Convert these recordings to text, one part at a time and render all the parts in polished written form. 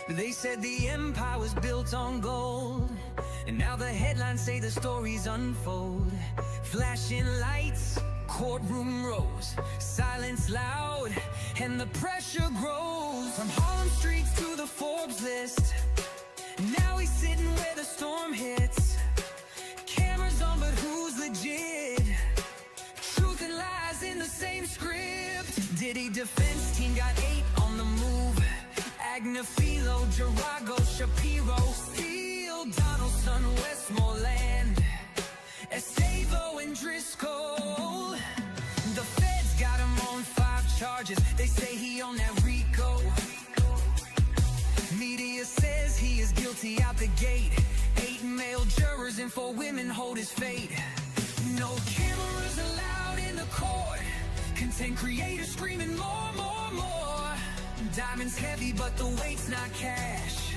They said the empire was built on gold, and now the headlines say the stories unfold. Flashing lights, courtroom rows, silence loud, and the pressure grows. From Harlem streets to the Forbes list, now he's sitting where the storm hits. Cameras on, but who's legit? Truth and lies in the same script. Diddy defense team got 8 on the move. Agnafilo, Jarago, Shapiro, Steele, Donaldson, Westmoreland, Estavo and Driscoll. The feds got him on 5 charges. They say he on that RICO. Media says he is guilty out the gate. 8 male jurors and 4 women hold his fate. No cameras allowed in the court. Content creators screaming more, more, more. Diamonds heavy, but the weight's not cash.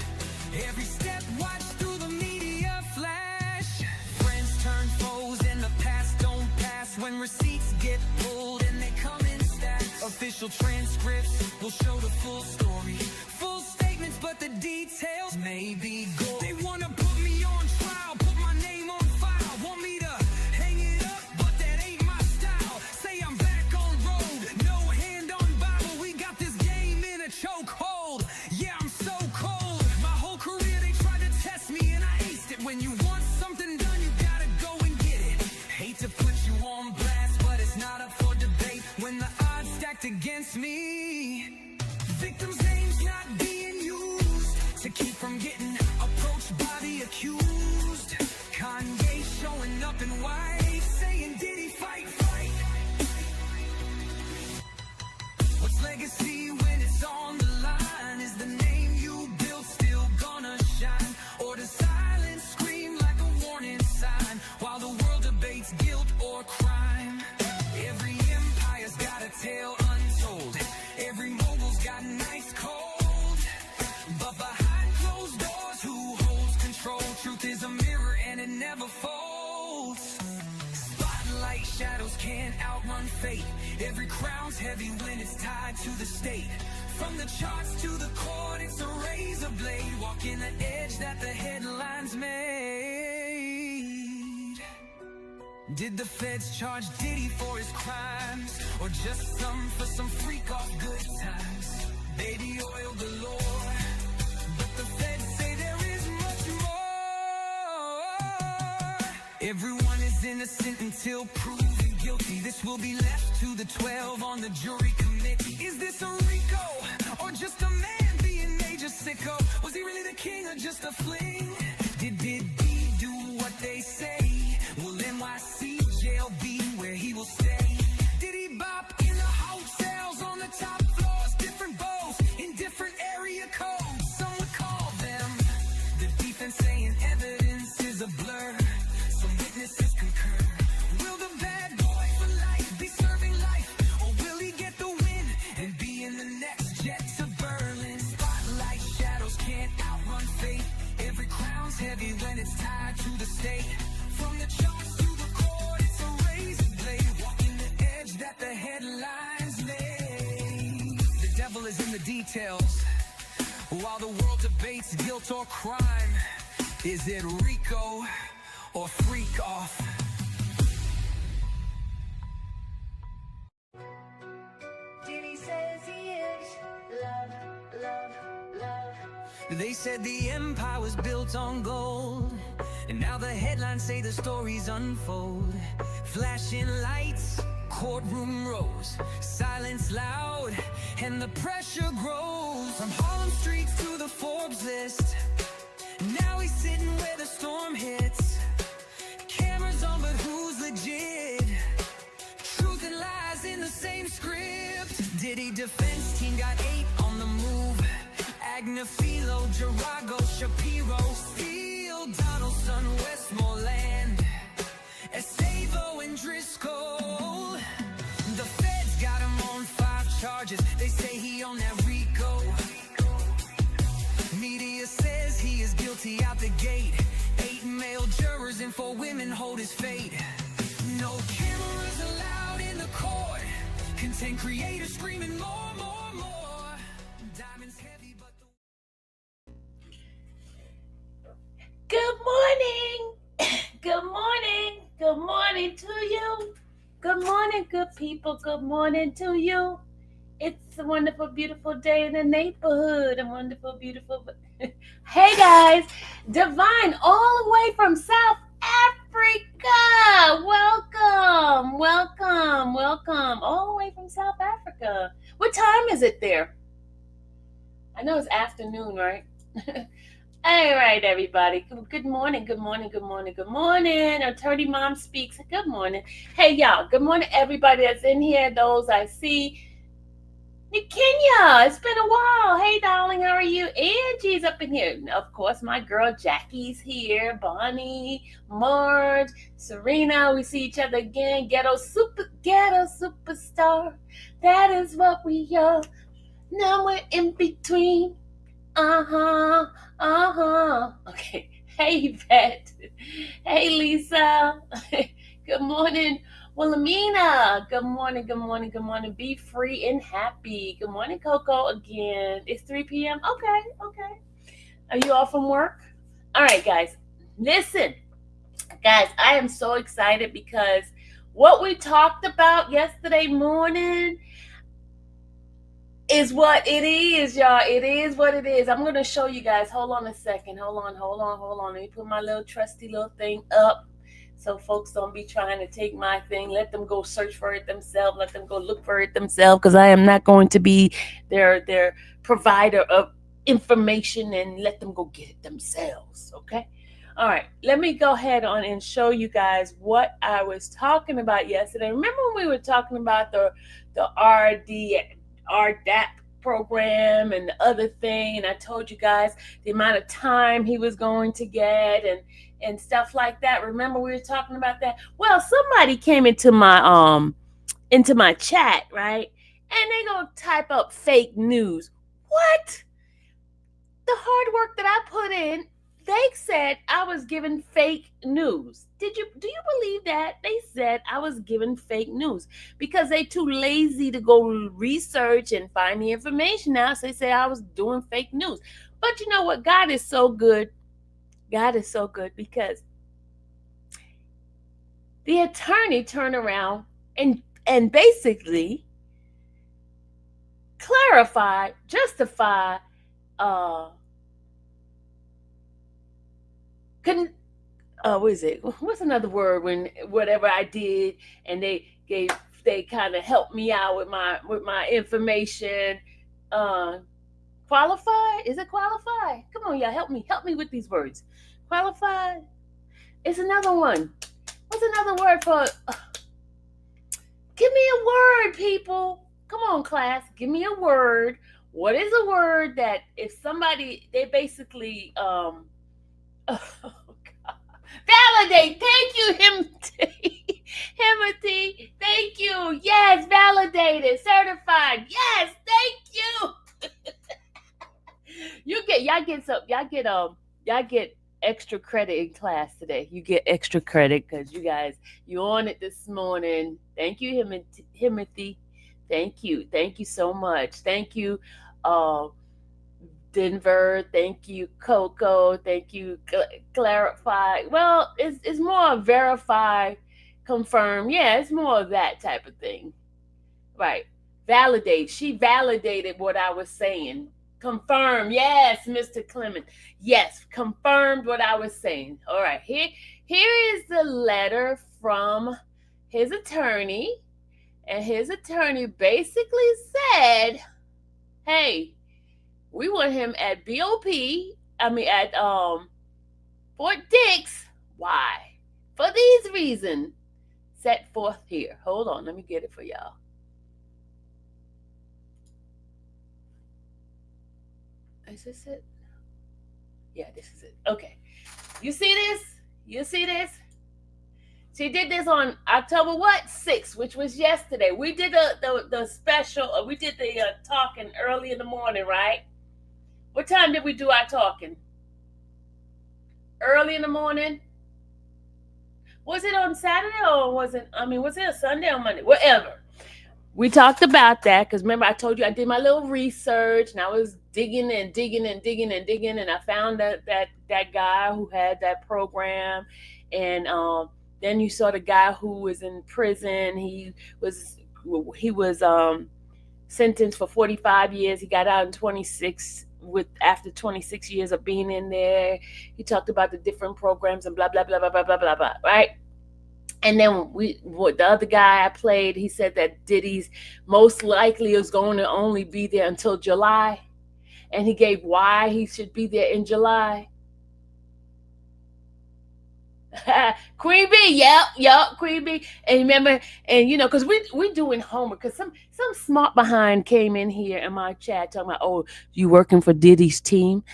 Every step watched through the media flash. Friends turn foes and the past don't pass. When receipts get pulled and they come in stacks. Official transcripts will show the full story. Full statements, but the details may be gold. They wanna put me on trial, put my name on file. Want me to hang it up, but that ain't my style. Say I'm back on road, no hand on Bible. We got this game in a chokehold. Yeah, I'm so cold. My whole career they tried to test me and I aced it. When you want something done, you gotta go and get it. Hate to put you on blast, but it's not up for debate. When the odds stacked against me, victims' names not being used to keep from getting approached by the accused. Kanye showing up in white, saying Diddy fight, fight. What's legacy when it's on the line? Is the name you built still gonna shine? Or does silence scream like a warning sign while the world debates guilt or crime? Every empire's got a tale untold. Every mogul's got nice cold. But behind closed doors, who holds control? Truth is a mirror and it never folds. Spotlight shadows can't outrun fate. Every crown's heavy when it's tied to the state. From the charts to the court, it's a razor blade. Walking the edge that the headlines made. Did the feds charge Diddy for his crimes, or just for some freak off good times? Baby oil galore, but the feds say there is much more. Everyone is innocent until proven guilty. This will be left to the 12 on the jury committee. Is this a RICO, or just a man being major sicko? Was he really the king or just a fling? Did he do what they say? Will NYC jail be where he will stay? Did he bop in the hotels on the top floors? Different bows in different area codes. Some would call them the defense saying evidence is a blur. Some witnesses concur. Will the bad boy for life be serving life, or will he get the win and be in the next jet to Berlin? Spotlight shadows can't outrun fate. Every crown's heavy when it's tied to the state. From the charts to the court, it's a razor blade. Walking the edge that the headlines made. The devil is in the details. While the world debates guilt or crime, is it RICO or freak off? Diddy says he is love, love, love. They said the empire was built on gold, and now the headlines say the stories unfold. Flashing lights, courtroom rows, silence loud, and the pressure grows. From Harlem streets to the Forbes list, now he's sitting where the storm hits. Cameras on, but who's legit? Truth and lies in the same script. Diddy defense team got 8 on the move. Agnafilo, Jarago, Shapiro, Steele, Donaldson, Westmoreland, Estavo and Driscoll. The feds got him on 5 charges. They say he on that RICO. Media says he is guilty out the gate. 8 male jurors and 4 women hold his fate. No cameras allowed in the court. Content creators screaming more, more, more. Diamonds heavy, but Good morning to you. Good morning, good people. Good morning to you. It's a wonderful, beautiful day in the neighborhood. A wonderful, beautiful. Hey guys, Divine, all the way from South Africa. Welcome, welcome, welcome. All the way from South Africa. What time is it there? I know it's afternoon, right? All right, everybody. Good morning, good morning, good morning, good morning. Attorney Mom speaks. Good morning. Hey, y'all. Good morning, everybody that's in here. Those I see. Kenya, it's been a while. Hey, darling, how are you? Angie's up in here. Of course, my girl Jackie's here. Bonnie, Marge, Serena. We see each other again. Ghetto superstar. That is what we are. Now we're in between. Okay. Hey, Vet. Hey, Lisa. Good morning, Wilhelmina. Good morning, good morning, good morning. Be free and happy. Good morning, Coco, again. It's 3 p.m. Okay. Are you off from work? All right, guys. Listen, guys, I am so excited because what we talked about yesterday morning is what it is, y'all. It is what it is. I'm going to show you guys. Hold on a second. Hold on. Let me put my little trusty little thing up so folks don't be trying to take my thing. Let them go search for it themselves. Let them go look for it themselves because I am not going to be their provider of information and let them go get it themselves, okay? All right, let me go ahead on and show you guys what I was talking about yesterday. Remember when we were talking about the RDAP program and the other thing, and I told you guys the amount of time he was going to get and stuff like that. Remember we were talking about that? Well, somebody came into my chat, right? And they gonna type up fake news. What? The hard work that I put in, they said I was given fake news. Do you believe that? They said I was given fake news because they too lazy to go research and find the information out. So they say I was doing fake news. But you know what? God is so good. God is so good because the attorney turned around and basically clarify, justify, what is it? What's another word when whatever I did and they kind of helped me out with my information. Qualify? Is it qualify? Come on, y'all, help me with these words. Qualify. It's another one. What's another word for? Give me a word, people. Come on, class. Give me a word. What is a word that if somebody they basically oh God. Validate. Thank you, Himothy. Himothy. Thank you. Yes, validated, certified. Yes, thank you. Y'all get extra credit in class today. You get extra credit because you on it this morning. Thank you, Himothy. Thank you so much. Thank you, uh, Denver. Thank you, Coco. Thank you, Clarify. Well, it's more verify, confirm. Yeah, it's more of that type of thing. Right. Validate. She validated what I was saying. Confirm. Yes, Mr. Clement. Yes, confirmed what I was saying. All right. Here is the letter from his attorney. And his attorney basically said, hey, we want him at BOP. At Fort Dix. Why? For these reasons set forth here. Hold on, let me get it for y'all. Is this it? Yeah, this is it. Okay. You see this? She did this on October 6th, which was yesterday. We did the special. We did the talking early in the morning, right? What time did we do our talking? Early in the morning. Was it on Saturday or was it a Sunday or Monday? Whatever. We talked about that because remember I told you I did my little research and I was digging and I found that guy who had that program and Then you saw the guy who was in prison. Was he was sentenced for 45 years. He got out in 26 with after 26 years of being in there. He talked about the different programs and blah blah blah blah blah blah blah blah. Right. And then the other guy I played, he said that Diddy's most likely is going to only be there until July, and he gave why he should be there in July. Queen B, yep, Queen B. And remember, and because we doing homework. Because some smart behind came in here in my chat talking about, oh, you working for Diddy's team?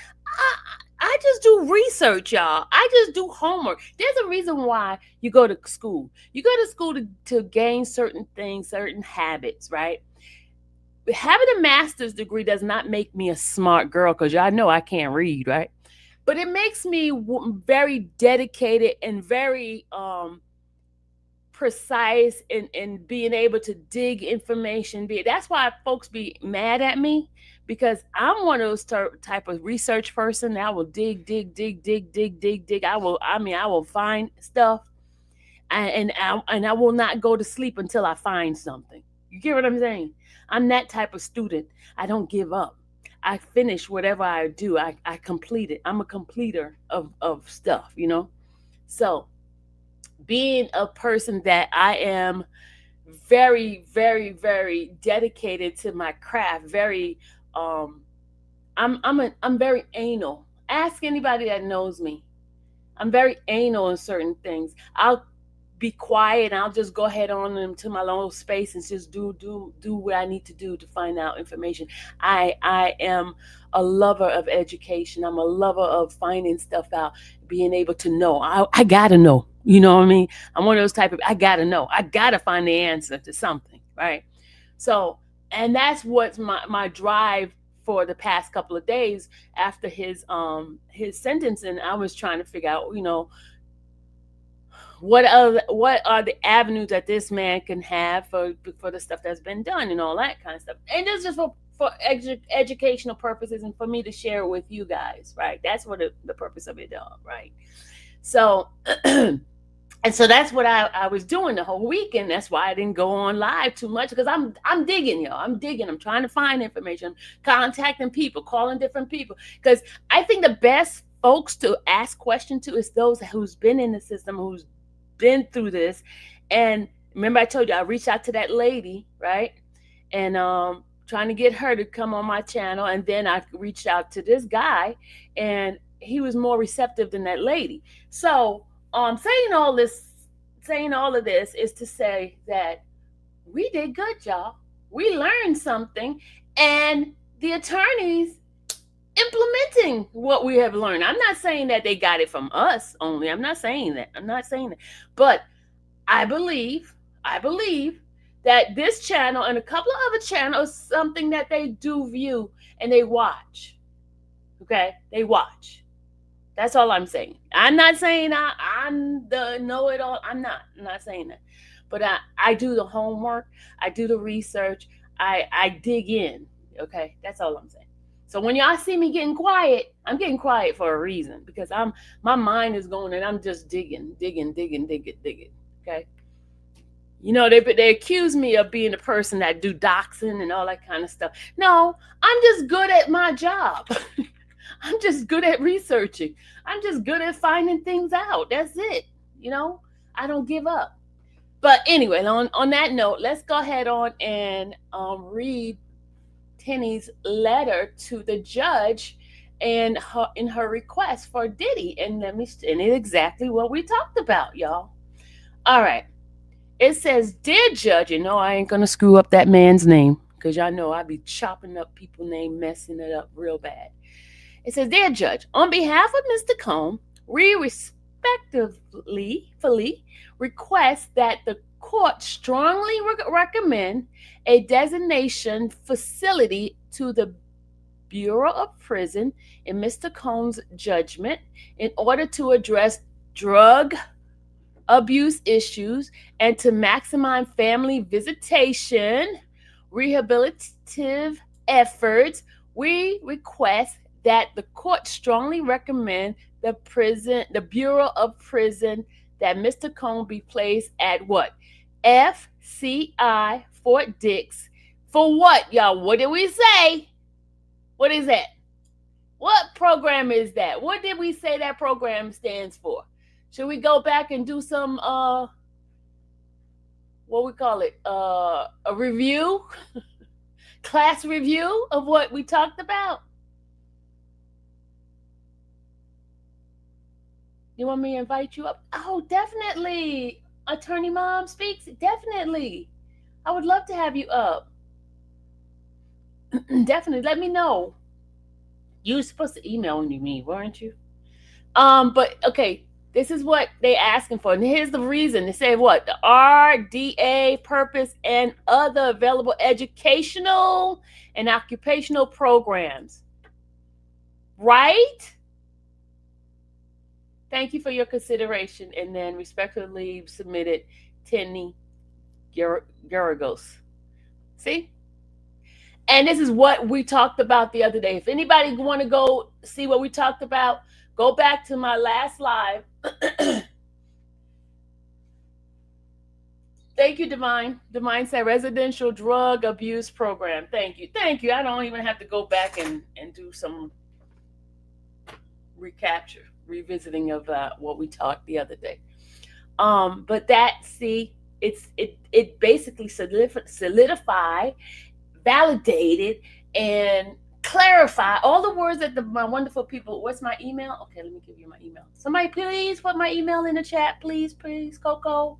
I just do research, y'all. I just do homework. There's a reason why you go to school. You go to school to gain certain things, certain habits, right? Having a master's degree does not make me a smart girl, because y'all know I can't read, right? But it makes me very dedicated and very precise in being able to dig information. That's why folks be mad at me, because I'm one of those type of research person that will dig. I will find stuff, and I will not go to sleep until I find something. You get what I'm saying? I'm that type of student. I don't give up. I finish whatever I do. I complete it. I'm a completer of stuff, So being a person that I am very, very, very dedicated to my craft, very I'm very anal. Ask anybody that knows me. I'm very anal in certain things. I'll be quiet and I'll just go ahead on into my little space and just do what I need to do to find out information. I am a lover of education. I'm a lover of finding stuff out, being able to know. I gotta know. You know what I mean? I'm one of those type of, I gotta know. I gotta find the answer to something, right? So, and that's what's my drive for the past couple of days after his sentencing. I was trying to figure out, what are the avenues that this man can have for the stuff that's been done and all that kind of stuff. And this is just for educational purposes and for me to share it with you guys, right? That's what the purpose of it is, right? So and so that's what I was doing the whole weekend. That's why I didn't go on live too much, because I'm digging, y'all. I'm digging. I'm trying to find information, contacting people, calling different people. Because I think the best folks to ask questions to is those who's been in the system, who's been through this. And remember, I told you I reached out to that lady, right? And trying to get her to come on my channel. And then I reached out to this guy, and he was more receptive than that lady. So saying all of this is to say that we did good, y'all. We learned something, and the attorneys implementing what we have learned. I'm not saying that they got it from us only. I'm not saying that. But I believe that this channel and a couple of other channels, something that they do view and they watch. Okay? They watch. That's all I'm saying. I'm not saying I'm the know-it-all. I'm not saying that. But I do the homework. I do the research. I dig in. Okay? That's all I'm saying. So when y'all see me getting quiet, I'm getting quiet for a reason, because my mind is going and I'm just digging. Okay? They accuse me of being the person that do doxing and all that kind of stuff. No, I'm just good at my job. I'm just good at researching. I'm just good at finding things out. That's it. I don't give up. But anyway, on that note, let's go ahead on and read Tenny's letter to the judge and in her request for Diddy. And it's exactly what we talked about, y'all. All right. It says, "Dear Judge," I ain't going to screw up that man's name, because y'all know I be chopping up people's name, messing it up real bad. It says, "Dear Judge, on behalf of Mr. Combs, we respectfully request that the court strongly recommend a designation facility to the Bureau of Prison in Mr. Combs' judgment in order to address drug abuse issues and to maximize family visitation, rehabilitative efforts. We request that the court strongly recommend the Bureau of Prison that Mr. Combs be placed at what? FCI Fort Dix. For what, y'all? What did we say? What is that? What program is that? What did we say that program stands for? Should we go back and do some what we call it? A review? Class review of what we talked about? You want me to invite you up? Oh, definitely. Attorney Mom Speaks. Definitely. I would love to have you up. Definitely. Let me know. You were supposed to email me, weren't you? But okay, this is what they asking for. And here's the reason. They say what? The RDA purpose and other available educational and occupational programs. Right? Thank you for your consideration. And then respectfully submitted Tenny Garagos. See? And this is what we talked about the other day. If anybody want to go see what we talked about, go back to my last live. Thank you, Divine. Divine said residential drug abuse program. Thank you. Thank you. I don't even have to go back and do some recapture, revisiting of what we talked the other day. But that, see, it basically solidify, validated, and clarify all the words that my wonderful people. What's my email? Okay, let me give you my email. Somebody please put my email in the chat, please, Coco,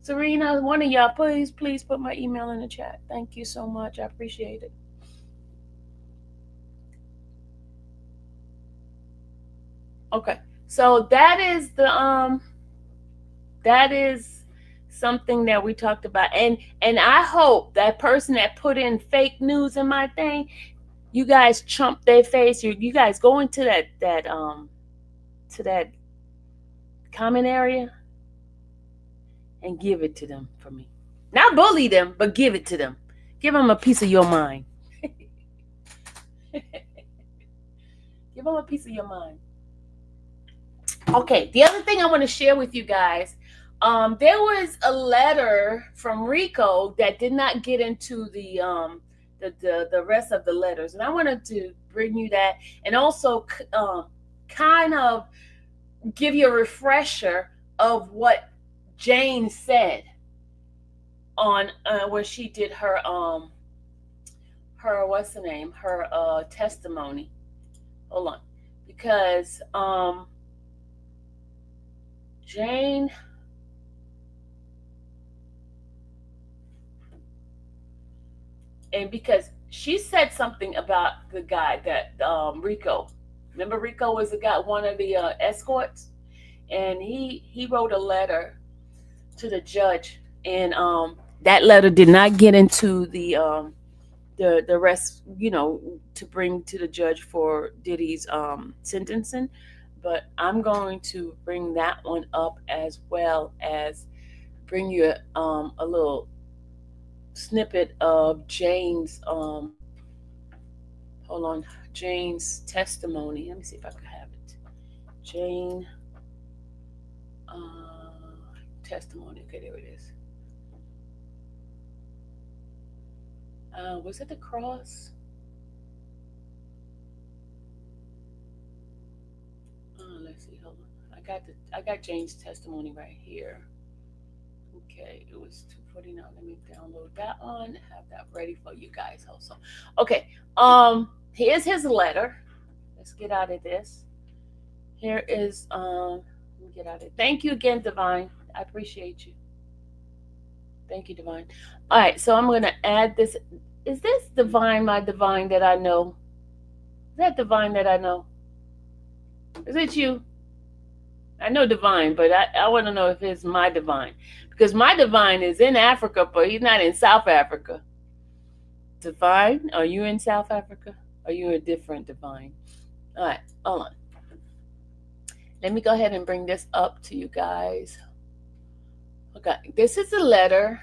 Serena, one of y'all, please put my email in the chat. Thank you so much. I appreciate it. Okay, so that is something that we talked about, and I hope that person that put in fake news in my thing, you guys chump their face. You guys go into that comment area and give it to them for me. Not bully them, but give it to them. Give them a piece of your mind. Give them a piece of your mind. Okay, the other thing I want to share with you guys, there was a letter from Rico that did not get into the rest of the letters, and I wanted to bring you that, and also kind of give you a refresher of what Jane said on when she did her what's the name, her testimony. Hold on, because Jane, and because she said something about the guy that Rico. Remember, Rico was the guy, one of the escorts, and he wrote a letter to the judge, and that letter did not get into the rest, to bring to the judge for Diddy's sentencing. But I'm going to bring that one up, as well as bring you a little snippet of Jane's Jane's testimony. Let me see if I can have it. Jane testimony. Okay, there it is. Was it the cross? Let's see. Hold on. I got Jane's testimony right here. Okay, it was 249. Let me download that one. Have that ready for you guys also. Okay. Here's his letter. Let's get out of this. Here is let me get out of it. Thank you again, Divine. I appreciate you. Thank you, Divine. All right, so I'm gonna add this. Is this Divine, my Divine that I know? Is that Divine that I know? Is it you? I know Divine, but I want to know if it's my Divine. Because my Divine is in Africa, but he's not in South Africa. Divine, are you in South Africa? Are you a different Divine? All right, hold on. Let me go ahead and bring this up to you guys. Okay, this is a letter.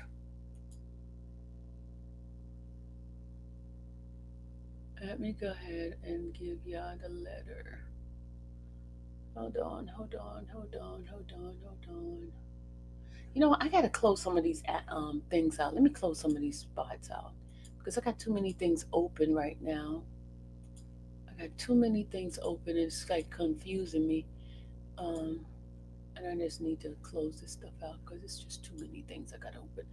Let me go ahead and give y'all the letter. Hold on, hold on, hold on, hold on, hold on. You know, I gotta close some of these things out. Let me close some of these spots out because I got too many things open right now. I got too many things open. It's like confusing me. Um, and I just need to close this stuff out because it's just too many things I got open.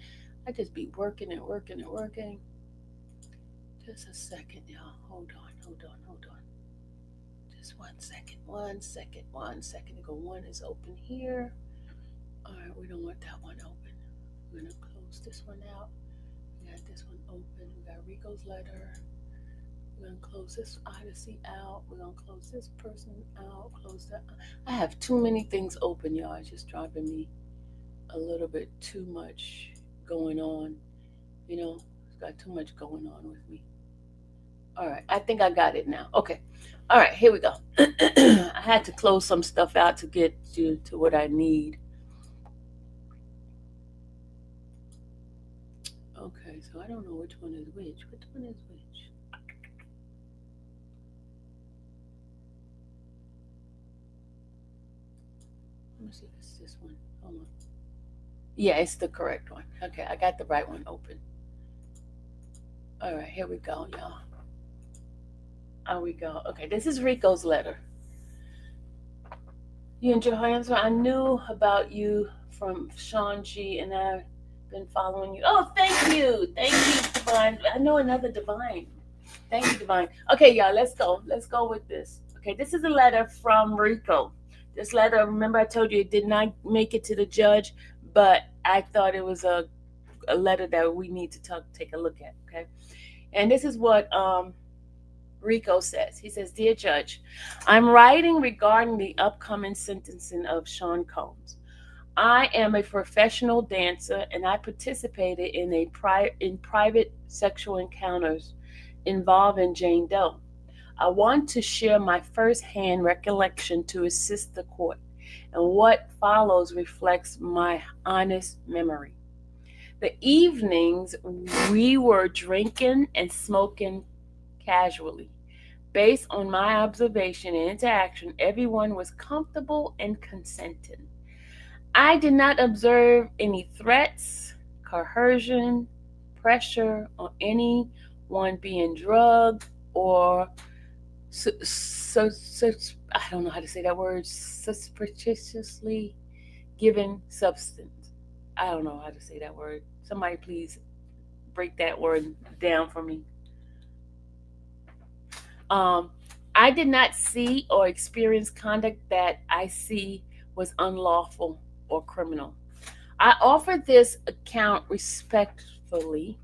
I just be working and working and working. Just a second, y'all. Hold on, hold on, hold on. Just 1 second, 1 second, 1 second. Go. One is open here. All right, we don't want that one open. We're gonna close this one out. We got this one open. We got Rico's letter. We're gonna close this Odyssey out. We're gonna close this person out. Close that. I have too many things open, y'all. It's just driving me a little bit too much going on. You know, it's got too much going on with me. All right, I think I got it now. Okay. All right, here we go. I had to close some stuff out to get to what I need. Okay, so I don't know which one is which. Which one is which? Let me see if it's this one. Hold on. Yeah, it's the correct one. Okay, I got the right one open. All right, here we go, y'all. Here we go. Okay, this is Rico's letter. You and Johansson, I knew about you from Sean G, and I've been following you. Oh, thank you. Thank you, Divine. I know another Divine. Thank you, Divine. Okay, y'all, let's go. Let's go with this. Okay, this is a letter from Rico. This letter, remember I told you it did not make it to the judge, but I thought it was a letter that we need to take a look at. Okay, and this is what Rico says. He says, "Dear Judge, I'm writing regarding the upcoming sentencing of Sean Combs. I am a professional dancer and I participated in private sexual encounters involving Jane Doe. I want to share my first-hand recollection to assist the court, and what follows reflects my honest memory. The evenings we were drinking and smoking casually. Based on my observation and interaction, everyone was comfortable and consenting. I did not observe any threats, coercion, pressure on anyone being drugged or I don't know how to say that word, suspiciously given substance. I don't know how to say that word. Somebody please break that word down for me. Um, I did not see or experience conduct that I see was unlawful or criminal. I offer this account respectfully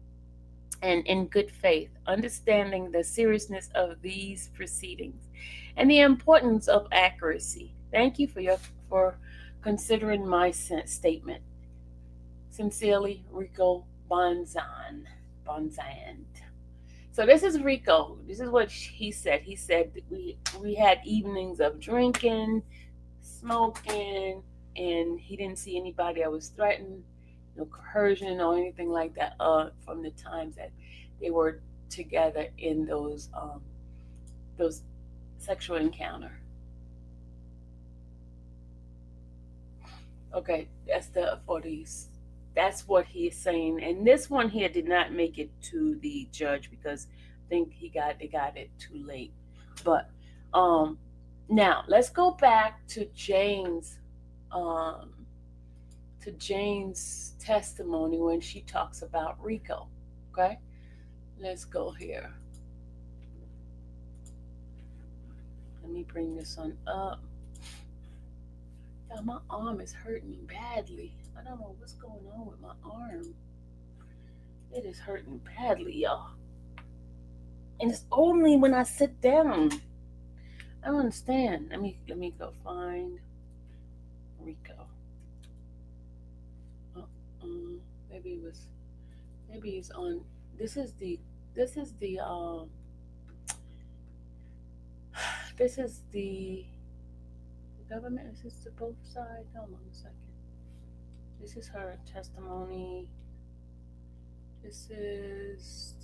and in good faith, understanding the seriousness of these proceedings and the importance of accuracy. Thank you for considering my statement. Sincerely, Rico Bonzan. Bonzan. So this is Rico. This is what he said. He said that we had evenings of drinking, smoking, and he didn't see anybody that was threatened, no coercion or anything like that. From the times that they were together in those sexual encounter. Okay, that's the 40s. That's what he is saying. And this one here did not make it to the judge because I think they got it too late. But um now let's go back um to Jane's testimony when she talks about Rico. Okay? Let's go here. Let me bring this one up. Yeah, my arm is hurting me badly. I don't know what's going on with my arm. It is hurting badly, y'all. And it's only when I sit down. I don't understand. Let me go find Rico. Uh, maybe it was maybe it's on this is the this is the government. Is this to both sides? Hold on a second. This is her testimony. This is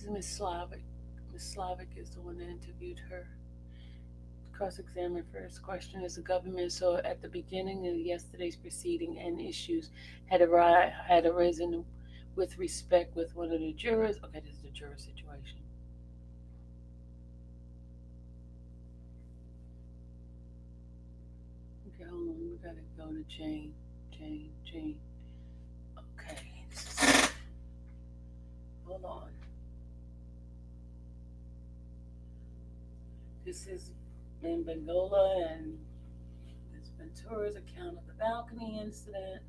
Miss Slavic. Ms. Slavic is the one that interviewed her. Cross-examined first question is the government saw at the beginning of yesterday's proceeding and issues had arisen with respect with one of the jurors. Okay, this is the juror situation. Okay, hold on. We gotta go to Jane. Jane. Okay. Hold on. This is in Bengola and it's Ventura's account of the balcony incident.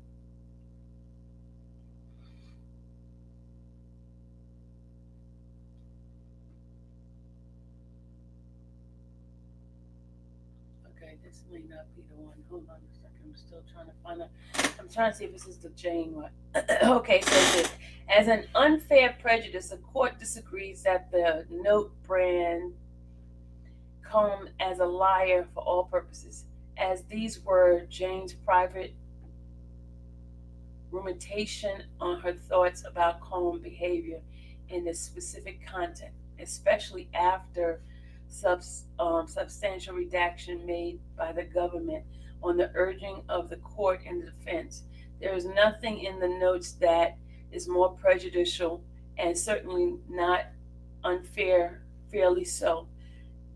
Okay, this may not be the one. Hold on a second. I'm still trying to find out. I'm trying to see if this is the Jane one. Okay, so this. As an unfair prejudice, the court disagrees that the note brand Comb as a liar for all purposes, as these were Jane's private rumination on her thoughts about Comb behavior in this specific context, especially after substantial redaction made by the government on the urging of the court and the defense. There is nothing in the notes that is more prejudicial and certainly not fairly so,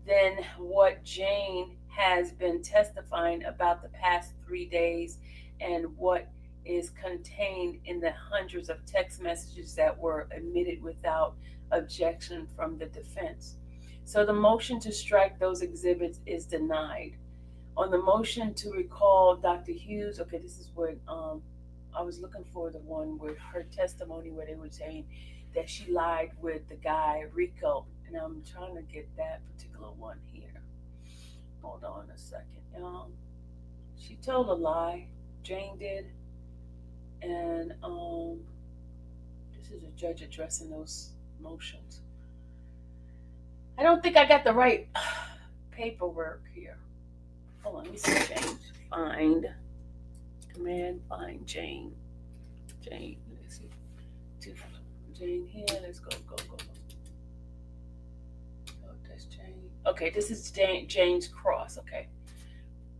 than what Jane has been testifying about the past 3 days and what is contained in the hundreds of text messages that were admitted without objection from the defense. So the motion to strike those exhibits is denied. On the motion to recall Dr. Hughes, okay, this is what I was looking for, the one with her testimony where they were saying that she lied with the guy Rico, and I'm trying to get that particular one here. Hold on a second. She told a lie, Jane did, and this is a judge addressing those motions. I don't think I got the right paperwork here. Hold on, let me see. Find. Command find Jane. Let's see. Jane here. Let's go. Oh, that's Jane. Okay, this is Jane's cross. Okay.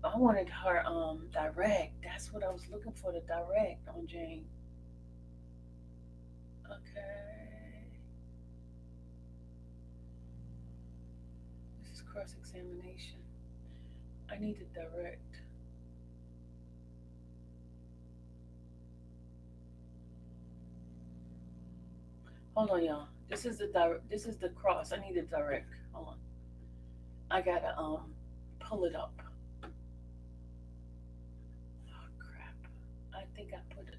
I wanted her direct. That's what I was looking for, the direct on Jane. Okay. This is cross-examination. I need the direct. Hold on, y'all. This is the cross. I need the direct. Hold on. I gotta pull it up. Oh crap. I think I put it.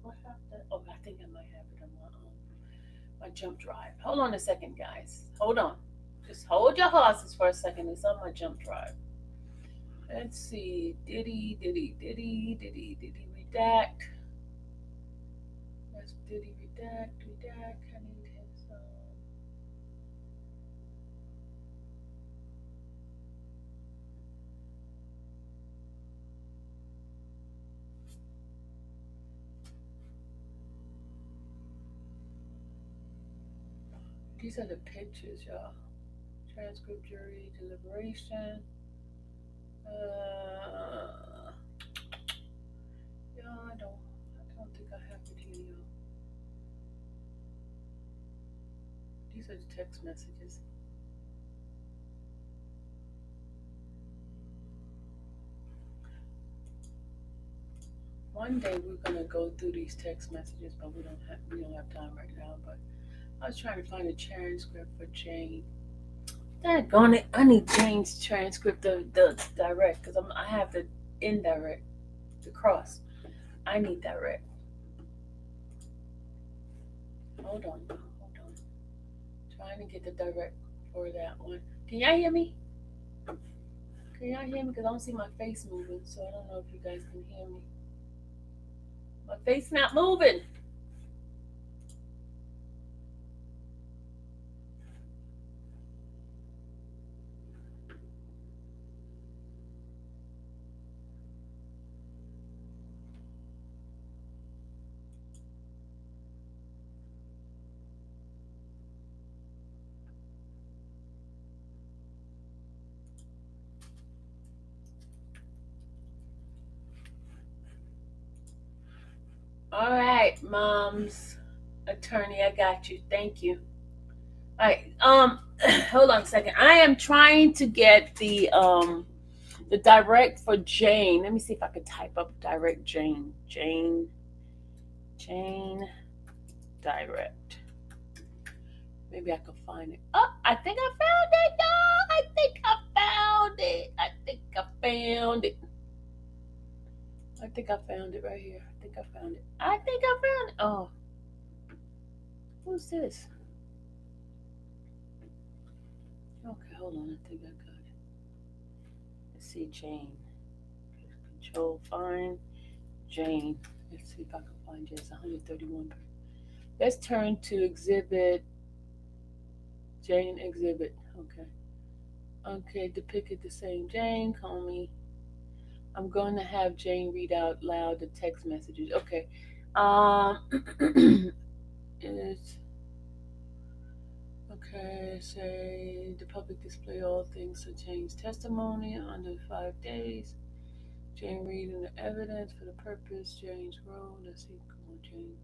Do I have that? Oh, I think I might have it on my jump drive. Hold on a second, guys. Hold on. Just hold your horses for a second. It's on my jump drive. Let's see. Diddy redact. Let's Diddy redact. I need his these are the pictures, y'all. Transcript jury deliberation. Yeah, I don't think I have it here, y'all. These are the text messages. One day we're gonna go through these text messages, but we don't have time right now. But I was trying to find a transcript for Jane. Daggone it! I need Jane's transcript, the direct, because I have the indirect, the cross. I need direct. Hold on. Trying to get the direct for that one. Can y'all hear me? Because I don't see my face moving, so I don't know if you guys can hear me. My face not moving. All right, mom's attorney, I got you. Thank you. All right. Hold on a second. I am trying to get the direct for Jane. Let me see if I can type up direct Jane. Jane direct. Maybe I can find it. Oh, I think I found it, y'all. I think I found it. I think I found it. I think I found it right here. I think I found it. I think I found it. Oh, who's this? Okay, hold on. I think I got it. Let's see, Jane. Control find Jane. Let's see if I can find Jane. It's 131. Let's turn to exhibit. Jane exhibit. Okay. Okay, depicted the same. Jane, call me. I'm going to have Jane read out loud the text messages. Okay. It's okay. Say the public display all things to Jane's testimony under 5 days. Jane reading the evidence for the purpose. Jane's role. Let's see. Come on, Jane.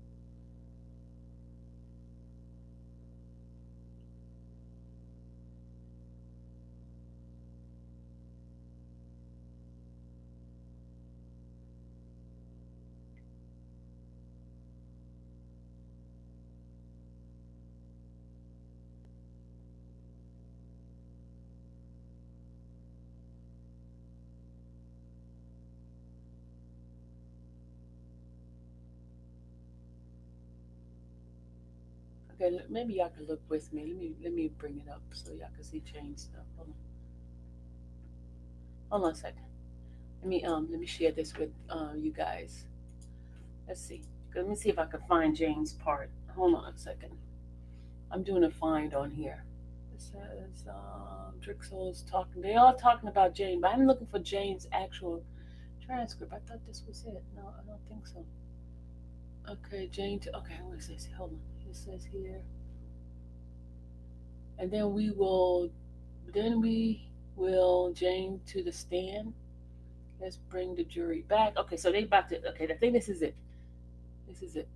Okay, maybe y'all can look with me. Let me bring it up so y'all can see Jane's stuff. Hold on a second. Let me share this with you guys. Let's see. Let me see if I can find Jane's part. Hold on a second. I'm doing a find on here. It says Drixel's talking. They all talking about Jane, but I'm looking for Jane's actual transcript. I thought this was it. No, I don't think so. Okay, Jane. Okay, what is this? Hold on. It says here, and then we will Jane to the stand. Let's bring the jury back. Okay, so they about to. Okay, I think this is it. This is it.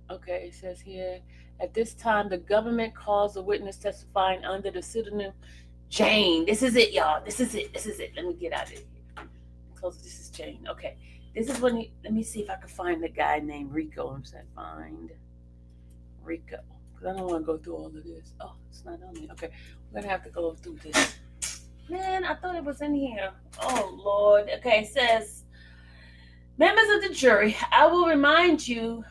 Okay, it says here, at this time, the government calls the witness testifying under the pseudonym Jane. This is it, y'all. This is it. This is it. Let me get out of here. Close. This is Jane. Okay, this is when let me see if I can find the guy named Rico. I'm saying find Rico because I don't want to go through all of this. Oh, it's not on there. Okay, we're gonna have to go through this. Man, I thought it was in here. Oh Lord. Okay, it says, members of the jury, I will remind you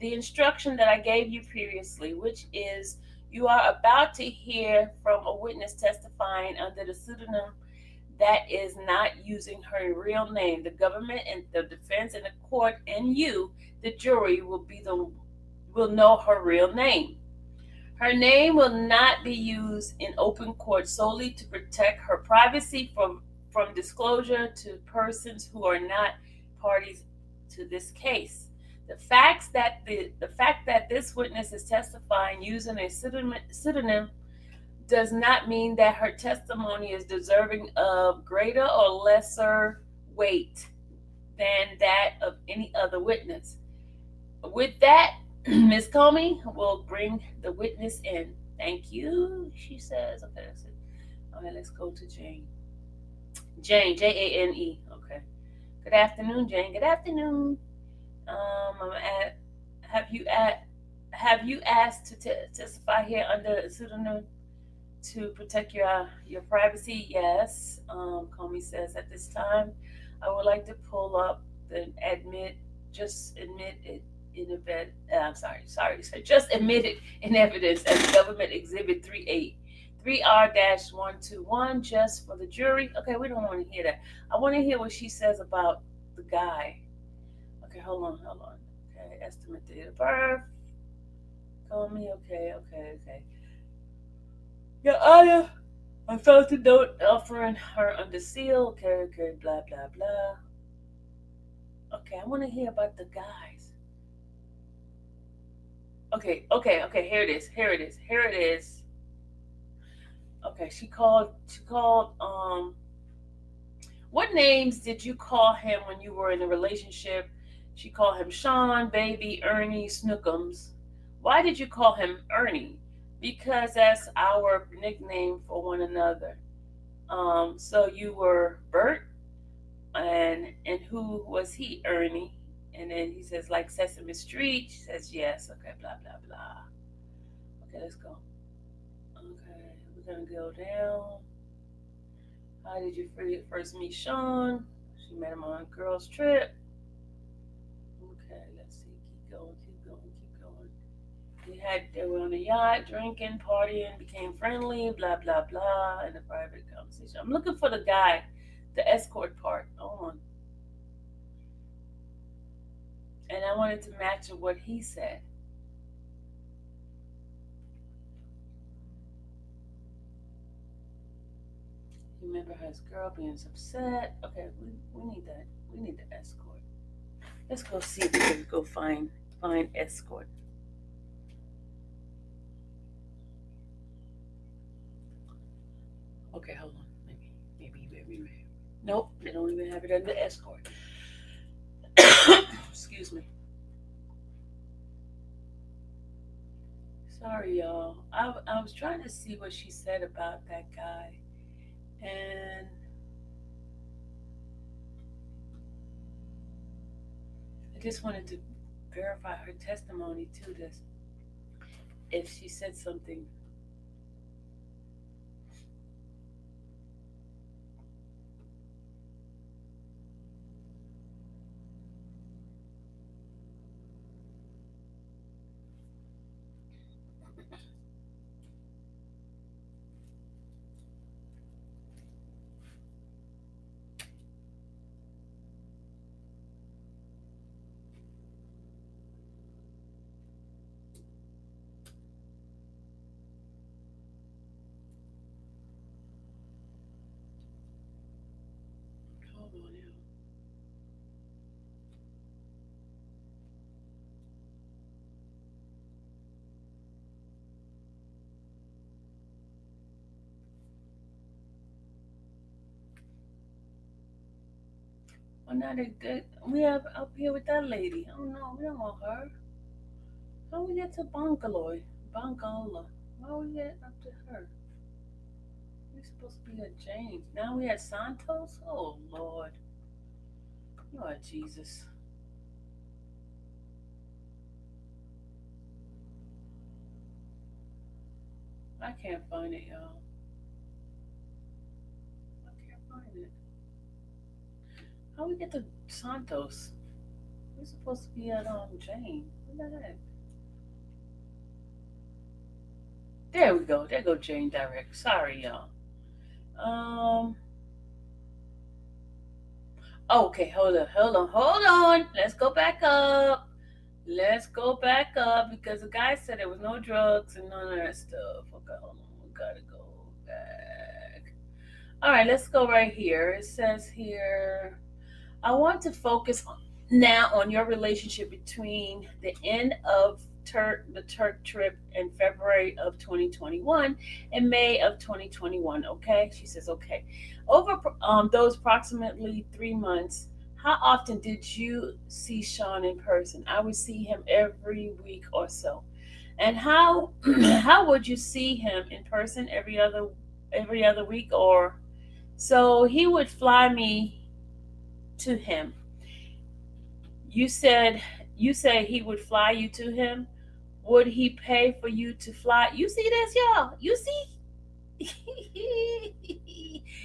the instruction that I gave you previously, which is you are about to hear from a witness testifying under the pseudonym that is not using her real name. The government and the defense and the court and you, the jury, will know her real name. Her name will not be used in open court solely to protect her privacy from disclosure to persons who are not parties to this case. The fact that this witness is testifying using a pseudonym does not mean that her testimony is deserving of greater or lesser weight than that of any other witness. With that, Ms. Comey will bring the witness in. Thank you, she says. Okay, that's it. Okay, let's go to Jane. Jane, Jane. Okay. Good afternoon, Jane. Good afternoon. Have you asked to testify here under a pseudonym to protect your privacy? Yes. Comey says at this time, I would like to pull up the just admit it in event. Just admit it in evidence as government exhibit 3R-121 just for the jury. Okay, we don't want to hear that. I want to hear what she says about the guy. Okay, hold on. Okay, estimate date of birth. Call me. Okay. Your Honor, I felt the note offering her under seal. Okay, blah, blah, blah. Okay, I want to hear about the guys. Okay, here it is. Okay, she called, what names did you call him when you were in a relationship? She called him Sean, Baby, Ernie, Snookums. Why did you call him Ernie? Because that's our nickname for one another. So you were Bert, and who was he, Ernie? And then he says, like Sesame Street. She says, yes. Okay, blah, blah, blah. Okay, let's go. Okay, we're going to go down. How did you first meet Sean? She met him on a girls' trip. Okay, let's see. Keep going, keep going, keep going. They were on a yacht, drinking, partying, became friendly, blah, blah, blah, in a private conversation. I'm looking for the guy, the escort part. Hold on. And I wanted to match what he said. Remember his girl being upset. Okay, we need that. We need the escort. Let's go see if we can go find escort. Okay, hold on. Maybe. Nope, they don't even have it under escort. Excuse me. Sorry, y'all. I was trying to see what she said about that guy, and I just wanted to verify her testimony to this. If she said something. Hold on now. Oh, now we have up here with that lady. Oh no, we don't want her. How we get to Bangaloy? Bangala. How we get up to her? We're supposed to be at James. Now we at Santos? Oh Lord. Lord Jesus. I can't find it, y'all. I can't find it. How we get to Santos? We're supposed to be at Jane. What the heck? There we go. There go Jane direct. Sorry, y'all. Okay, hold on. Let's go back up. Let's go back up because the guy said there was no drugs and none of that stuff. Okay, hold on. We gotta go back. All right, let's go right here. It says here, I want to focus now on your relationship between the end of the Turk trip in February of 2021 and May of 2021. Okay, she says okay. Over those approximately 3 months, how often did you see Sean in person? I would see him every week or so. And how how would you see him in person every other week or so? He would fly me to him. You said he would fly you to him. Would he pay for you to fly? You see this, y'all? You see?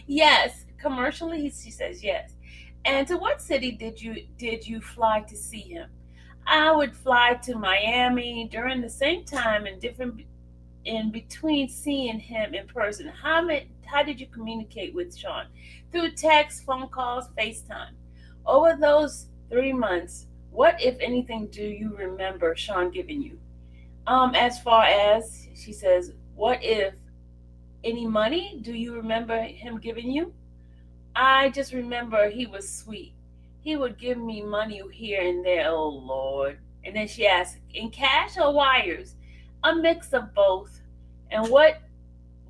Yes, commercially, she says yes. And to what city did you fly to see him? I would fly to Miami during the same time and different in between seeing him in person. How did you communicate with Sean? Through text, phone calls, FaceTime. Over those 3 months, what if anything do you remember Sean giving you? As far as she says, what if any money do you remember him giving you? I just remember he was sweet. He would give me money here and there. Oh Lord. And then she asked, in cash or wires? A mix of both. And what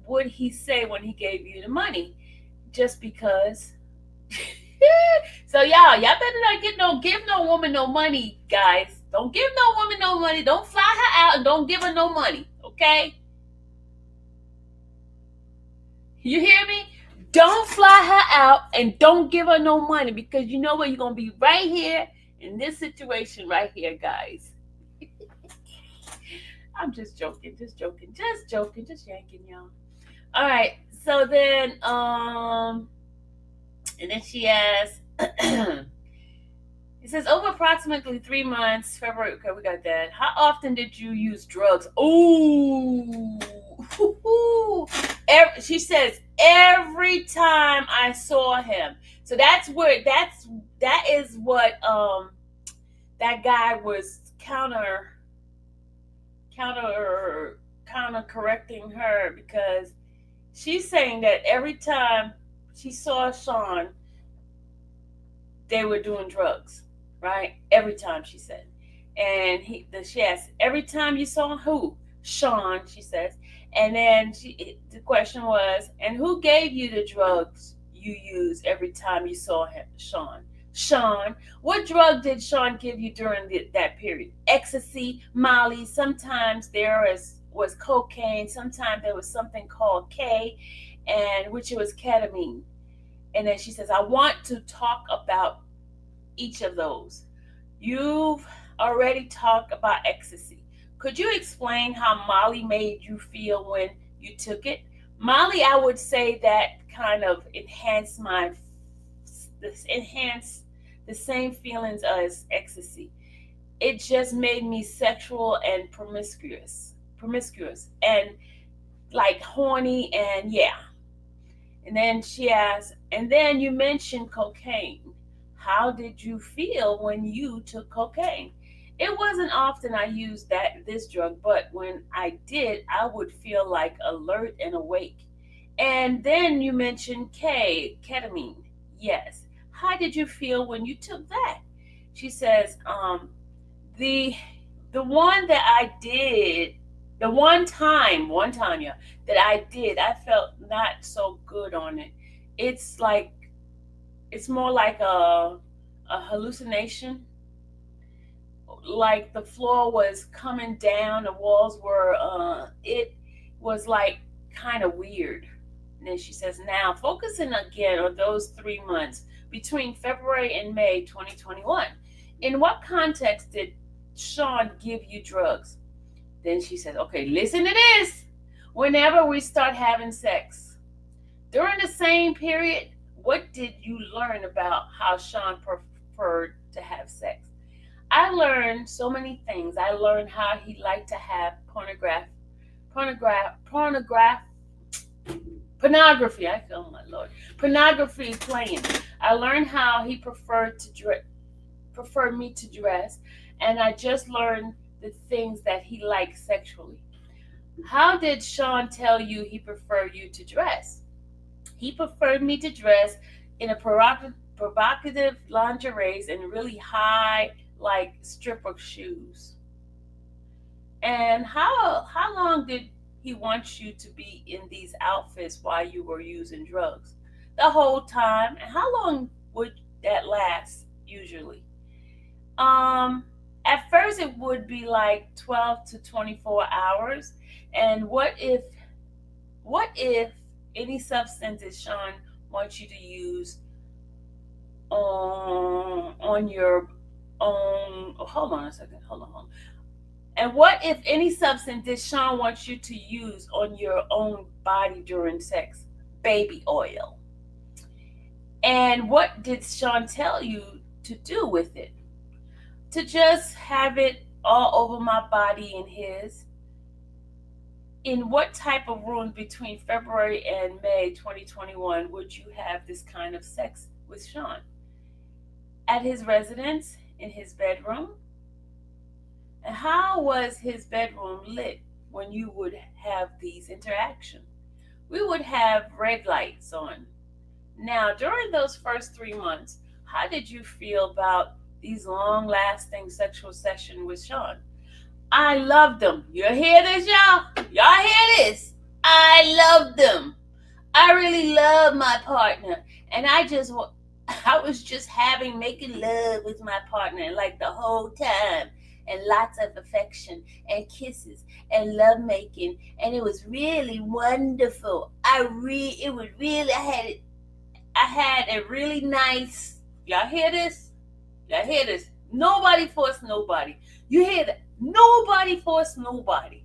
would he say when he gave you the money? Just because. So y'all better not give no woman no money, guys. Don't give no woman no money. Don't fly her out and don't give her no money. Okay? You hear me? Don't fly her out and don't give her no money, because you know what? You're gonna be right here in this situation right here, guys. I'm just joking, just yanking y'all. All right. So then, and then she asks, it says over approximately 3 months, February. Okay, we got that. How often did you use drugs? Ooh. She says every time I saw him. So that is what that guy was counter correcting her, because she's saying that every time she saw Sean, they were doing drugs, right? Every time, she said. And she asked, every time you saw who? Sean, she says. And then the question was, and who gave you the drugs you used every time you saw him? Sean, what drug did Sean give you during that period? Ecstasy, Molly, sometimes there was cocaine, sometimes there was something called K, and which was ketamine. And then she says, I want to talk about each of those. You've already talked about ecstasy. Could you explain how Molly made you feel when you took it? Molly, I would say that kind of enhanced the same feelings as ecstasy. It just made me sexual and promiscuous and like horny, and yeah. And then she asked, and then you mentioned cocaine. How did you feel when you took cocaine? It wasn't often I used this drug, but when I did, I would feel like alert and awake. And then you mentioned ketamine. Yes. How did you feel when you took that? She says, the one that I did, the one time, yeah, that I did, I felt not so good on it. It's more like a hallucination. Like the floor was coming down, the walls were, it was like kind of weird. And then she says, now focusing again on those 3 months between February and May 2021. In what context did Sean give you drugs? Then she says, okay, listen to this. Whenever we start having sex. During the same period, what did you learn about how Sean preferred to have sex? I learned so many things. I learned how he liked to have pornography. I feel my Lord. Pornography playing. I learned how he preferred me to dress, and I just learned the things that he liked sexually. How did Sean tell you he preferred you to dress? He preferred me to dress in a provocative lingeries and really high, like stripper shoes. And how long did he want you to be in these outfits while you were using drugs? The whole time. And how long would that last usually? At first it would be like 12 to 24 hours. And what if any substance that Sean wants you to use on your own? Hold on a second. Hold on. And what if any substance did Sean wants you to use on your own body during sex? Baby oil. And what did Sean tell you to do with it? To just have it all over my body and his? In what type of rooms between February and May 2021 would you have this kind of sex with Sean? At his residence? In his bedroom? And how was his bedroom lit when you would have these interactions? We would have red lights on. Now, during those first 3 months, how did you feel about these long-lasting sexual sessions with Sean? I loved them. You hear this, y'all? Y'all hear this? I loved them. I really love my partner. And I just I was just making love with my partner like the whole time, and lots of affection and kisses and love making, and it was really wonderful. It was really, I had a really nice. Y'all hear this? Y'all hear this? Nobody forced nobody. You hear that? Nobody forced nobody.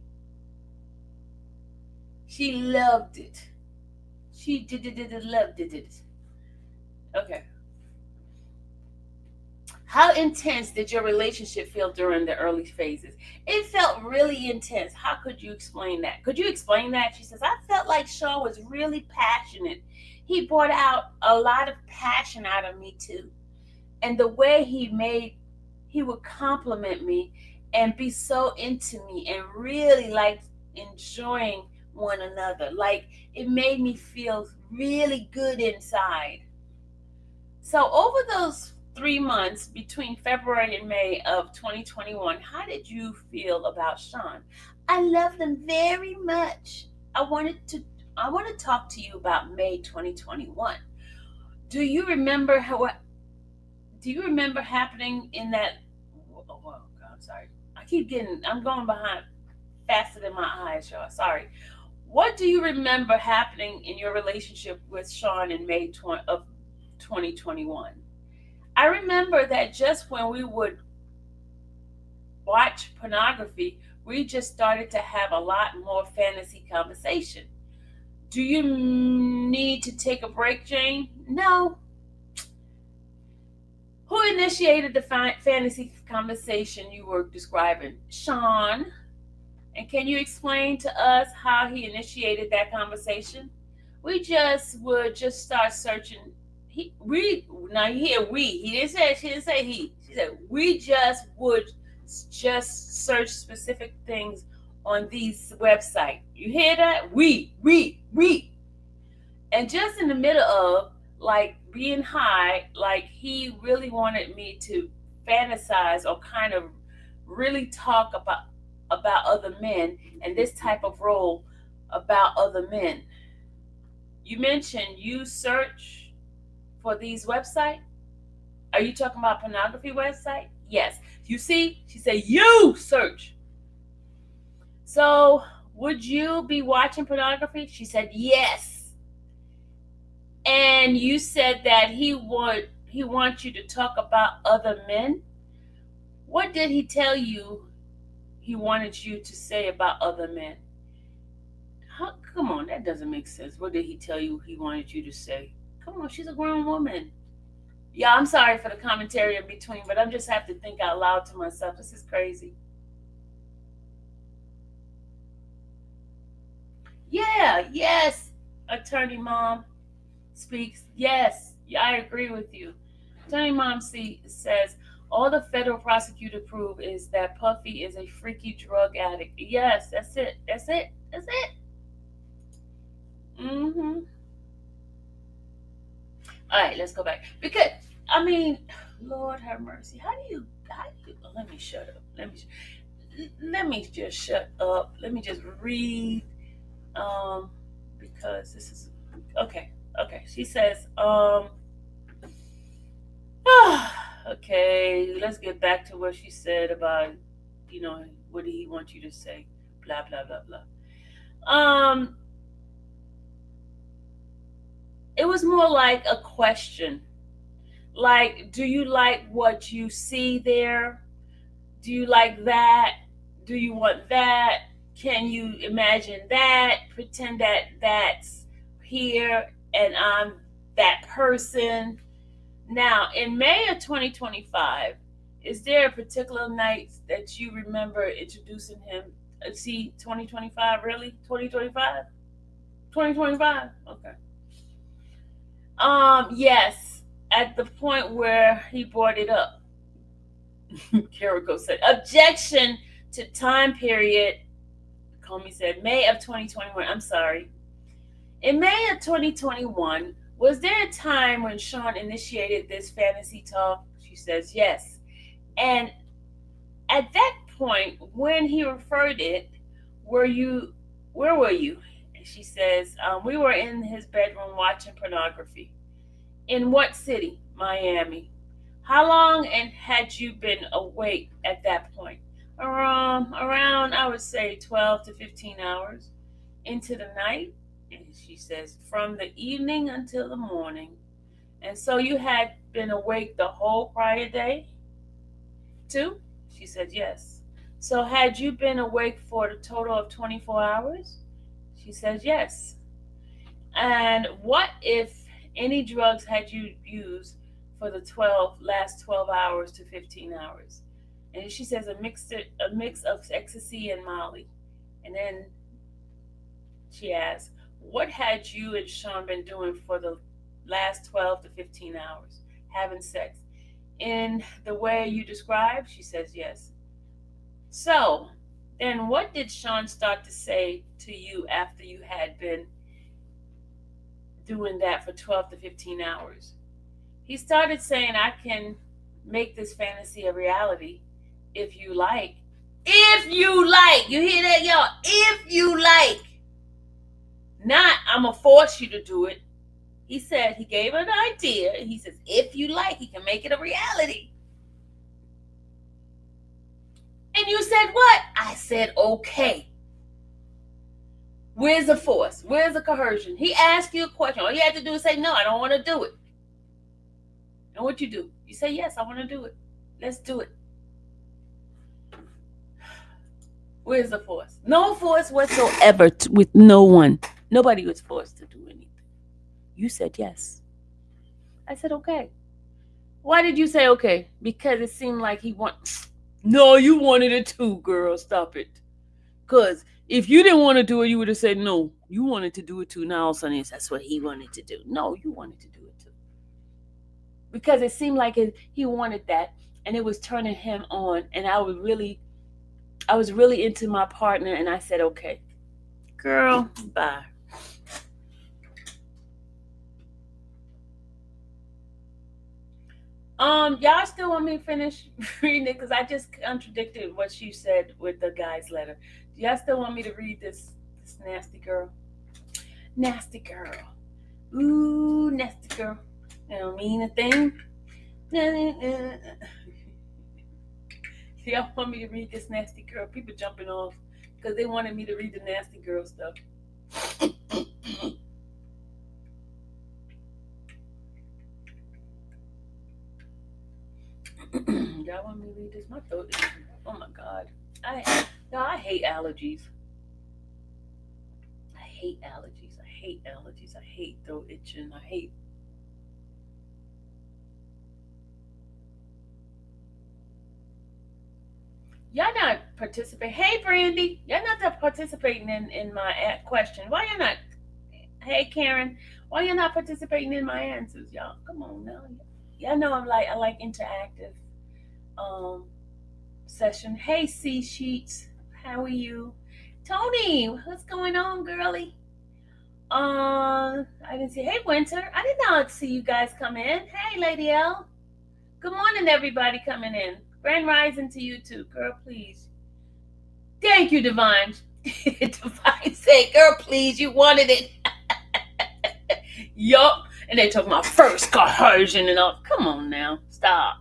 She loved it. She loved it. Okay. How intense did your relationship feel during the early phases? It felt really intense. How could you explain that? Could you explain that? She says, I felt like Sean was really passionate. He brought out a lot of passion out of me too. And the way he would compliment me and be so into me and really like enjoying one another. Like it made me feel really good inside. So over those 3 months between February and May of 2021, how did you feel about Sean? I loved him very much. I wanted to I want to talk to you about May 2021. Do you remember do you remember happening in that oh God, I'm sorry. I'm going behind faster than my eyes, y'all. Sorry. What do you remember happening in your relationship with Sean in May of 2021? I remember that just when we would watch pornography, we just started to have a lot more fantasy conversation. Do you need to take a break, Jane? No. Who initiated the fantasy conversation you were describing? Sean. And can you explain to us how he initiated that conversation? We just would just start searching. He didn't say she didn't say he. She said we just would just search specific things on these websites. You hear that? We. And just in the middle of like being high, like he really wanted me to fantasize or kind of really talk about other men and this type of role about other men. You mentioned you search for these websites. Are you talking about pornography website? Yes. You see, she said you search. So would you be watching pornography? She said yes. And you said that he wants you to talk about other men. What did he tell you he wanted you to say about other men? Come on, that doesn't make sense. What did he tell you he wanted you to say? Come on, she's a grown woman. Yeah, I'm sorry for the commentary in between, but I just have to think out loud to myself. This is crazy. Yeah, yes, Attorney Mom speaks. Yes, yeah, I agree with you. Attorney Mom says, all the federal prosecutor prove is that Puffy is a freaky drug addict. Yes, that's it. That's it. That's it. Mm-hmm. All right, let's go back. Because, I mean, Lord have mercy. Let me shut up. Let me just shut up. Let me just read. Because this is, okay. She says, okay, let's get back to what she said about, what did he want you to say? Blah, blah, blah, blah. It was more like a question. Like, do you like what you see there? Do you like that? Do you want that? Can you imagine that? Pretend that that's here and I'm that person. Now, in May of 2025, is there a particular night that you remember introducing him? See, 2025, really? 2025? 2025? Okay. Yes, at the point where he brought it up. Carrico said, objection to time period. Comey said, May of 2021. I'm sorry. In May of 2021, was there a time when Sean initiated this fantasy talk? She says, yes. And at that point, when he referred it, where were you? And she says, we were in his bedroom watching pornography. In what city? Miami. How long and had you been awake at that point? Around I would say 12 to 15 hours into the night. And she says from the evening until the morning. And so you had been awake the whole prior day too? She said yes. So had you been awake for the total of 24 hours? She says yes. And what if any drugs had you used for the last 12 hours to 15 hours? And she says a mix of ecstasy and Molly. And then she asks, what had you and Sean been doing for the last 12 to 15 hours? Having sex. In the way you described? She says yes. So, then what did Sean start to say to you after you had been doing that for 12 to 15 hours? He started saying, I can make this fantasy a reality if you like. If you like. You hear that, y'all? If you like. Not, I'm going to force you to do it. He said, he gave an idea. He says, if you like, he can make it a reality. And you said what? I said, okay. Where's the force? Where's the coercion? He asked you a question. All you had to do is say, no, I don't want to do it. And what you do? You say, yes, I want to do it. Let's do it. Where's the force? No force whatsoever with no one. Nobody was forced to do anything. You said yes. I said, okay. Why did you say okay? Because it seemed like he wants. No, you wanted it too, girl. Stop it. Because if you didn't want to do it, you would have said no. You wanted to do it too. Now all of a sudden that's what he wanted to do. No, you wanted to do it too. Because it seemed like he wanted that, and it was turning him on. And I was really into my partner, and I said, okay, girl, bye. Y'all still want me to finish reading it? Because I just contradicted what she said with the guy's letter. Do y'all still want me to read this nasty girl? Nasty girl. Ooh, nasty girl. I don't mean a thing. Y'all want me to read this nasty girl? People jumping off because they wanted me to read the nasty girl stuff. Y'all want me to read this? My throat is, oh my God. I hate allergies. I hate allergies. I hate throat itching. I hate. Y'all not participating. Hey, Brandy. Y'all not participating in my question. Why y'all not? Hey, Karen. Why y'all not participating in my answers, y'all? Come on now. Y'all know I like interactive session. Hey, C Sheets. How are you? Tony, what's going on, girly? I didn't see. Hey, Winter. I did not see you guys come in. Hey, Lady L. Good morning, everybody coming in. Grand rising to you too, girl. Please. Thank you, Divine. Divine said, "Girl, please, you wanted it." Yup. And they talking about first coercion and all. Come on now, stop.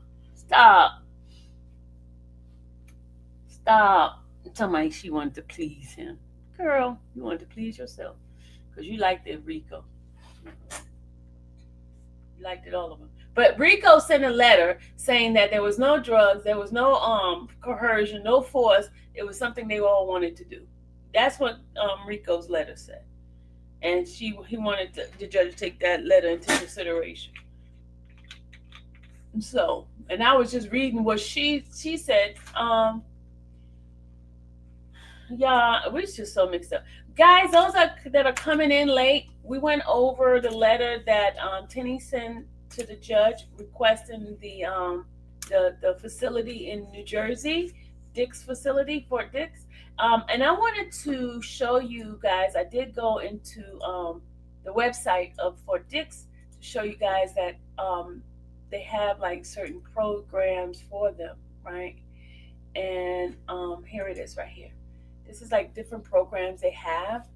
Somebody she wanted to please him. Girl, you wanted to please yourself because you liked it, Rico. You liked it, all of them. But Rico sent a letter saying that there was no drugs, there was no coercion, no force. It was something they all wanted to do. That's what Rico's letter said, and he wanted the judge to take that letter into consideration. So, and I was just reading what she said. Yeah, we're just so mixed up. Guys, those that are coming in late, we went over the letter that Tenny sent to the judge requesting the facility in New Jersey, Dick's facility, Fort Dix. And I wanted to show you guys, I did go into the website of Fort Dix to show you guys that they have like certain programs for them, right? And here it is right here. This is like different programs they have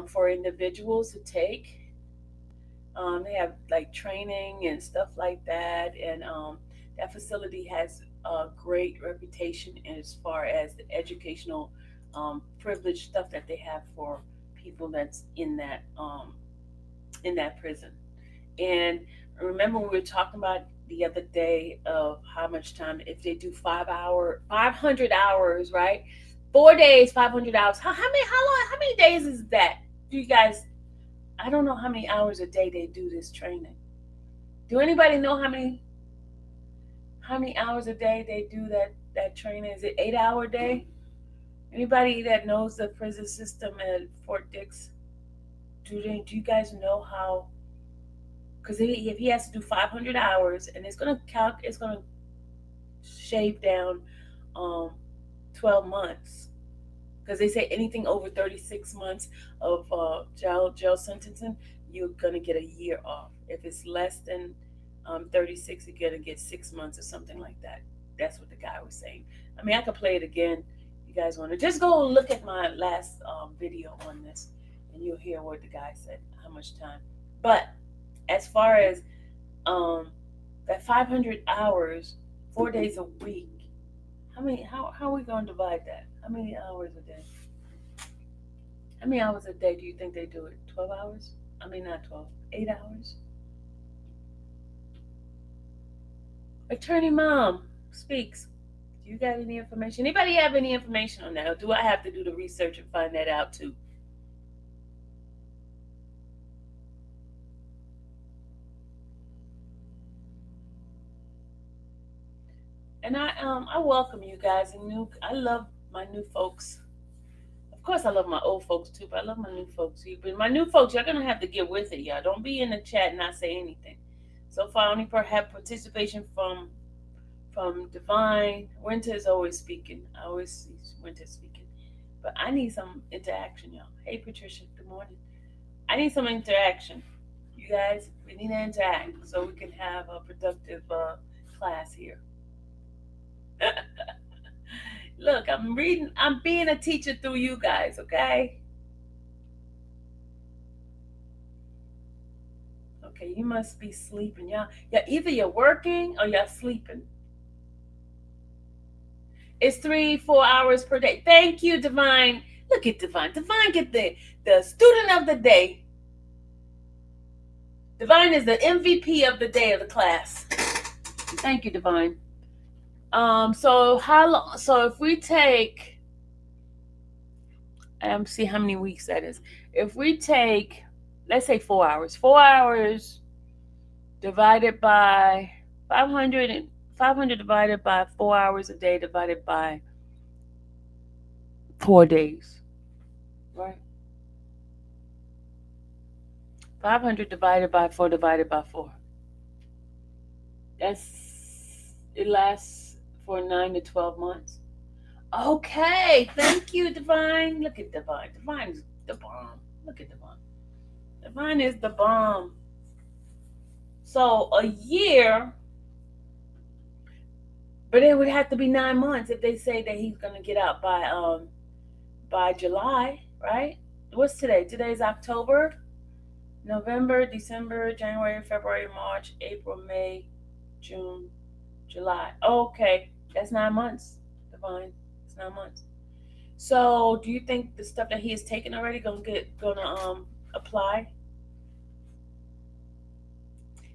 for individuals to take. They have like training and stuff like that, and that facility has a great reputation as far as the educational privilege stuff that they have for people that's in that prison. And remember, we were talking about the other day of how much time if they do 500 hours, right? 4 days, 500 hours. How long? How many days is that? Do you guys? I don't know how many hours a day they do this training. Do anybody know how many hours a day they do that training? Is it 8 hour day? Anybody that knows the prison system at Fort Dix? Do you guys know how? Because if he has to do 500 hours, and it's gonna shave down um 12 months, because they say anything over 36 months of jail sentencing, you're gonna get a year off. If it's less than 36, you're gonna get 6 months or something like that. That's what the guy was saying. I mean, I could play it again. You guys want to just go look at my last video on this, and you'll hear what the guy said, how much time. But as far as that 500 hours, 4 days a week, how are we going to divide that? How many hours a day? How many hours a day do you think they do it? 12 hours? I mean, not 12, 8 hours? Attorney Mom speaks. Do you got any information? Anybody have any information on that? Or do I have to do the research and find that out too? And I welcome you guys. And I love my new folks. Of course, I love my old folks too, but I love my new folks too. But my new folks, y'all gonna have to get with it, y'all. Don't be in the chat and not say anything. So far, only have participation from Divine. Winter is always speaking. I always see Winter speaking, but I need some interaction, y'all. Hey, Patricia. Good morning. I need some interaction. You guys, we need to interact so we can have a productive class here. Look, I'm being a teacher through you guys, okay? Okay, you must be sleeping. Either you're working or you're sleeping. It's 3-4 hours per day. Thank you, Divine. Look at Divine. Divine get the student of the day. Divine is the MVP of the day of the class. Thank you, Divine. So how long? So if we take, see how many weeks that is. If we take, let's say 4 hours. 4 hours divided by 500 and 500 divided by 4 hours a day divided by 4 days, right? 500 divided by 4 divided by 4. It lasts for 9 to 12 months. Okay, thank you, Divine. Look at Divine. Divine is the bomb. Look at Divine. Divine is the bomb. So a year, but it would have to be 9 months if they say that he's gonna get out by July, right? What's today? Today's October, November, December, January, February, March, April, May, June, July. Okay, that's 9 months, Divine. It's 9 months. So, do you think the stuff that he has taken already gonna apply?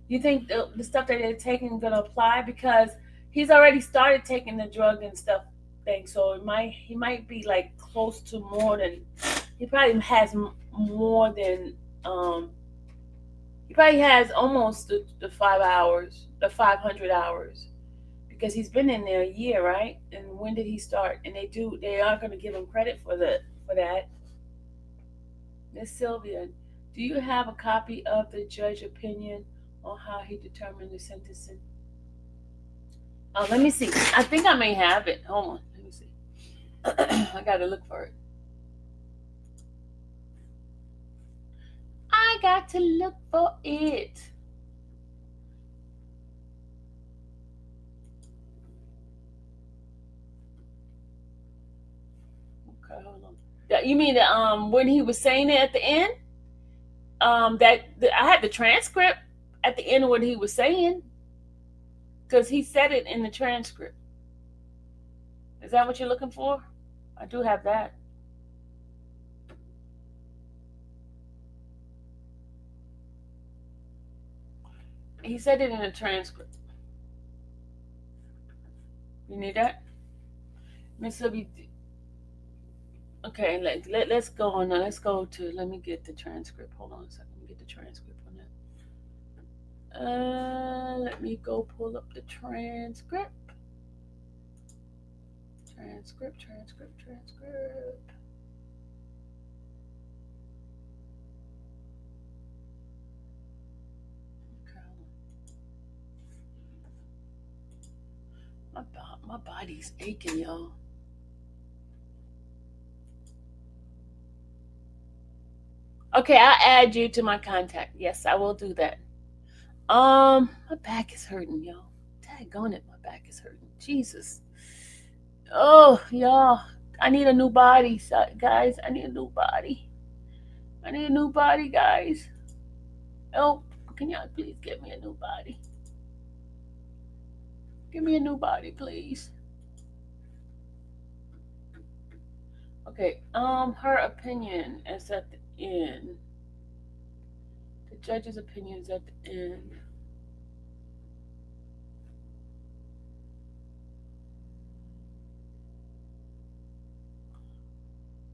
You think the stuff that they're taking is gonna apply because he's already started taking the drug and stuff thing. So he might be like close to more than he probably has more than he probably has almost the 5 hours, the 500 hours, because he's been in there a year, right? And when did he start? And they are going to give him credit for that. Miss Sylvia, do you have a copy of the judge opinion on how he determined the sentencing? Oh, let me see. I think I may have it. Hold on. Let me see. I got to look for it. I got to look for it. Okay, hold on. You mean when he was saying it at the end? I had the transcript at the end of what he was saying because he said it in the transcript. Is that what you're looking for? I do have that. He said it in the transcript. You need that? Miss Libby. Okay, let's go on. Let's go to. Let me get the transcript. Hold on a second. Let me get the transcript on that. Let me go pull up the transcript. Transcript. My body's aching, y'all. Okay, I'll add you to my contact. Yes, I will do that. My back is hurting, y'all. Daggone it, my back is hurting. Jesus. Oh, y'all. I need a new body, guys. I need a new body. I need a new body, guys. Oh, can y'all please get me a new body? Give me a new body, please. Okay, her opinion is at the end. The judge's opinion is at the end.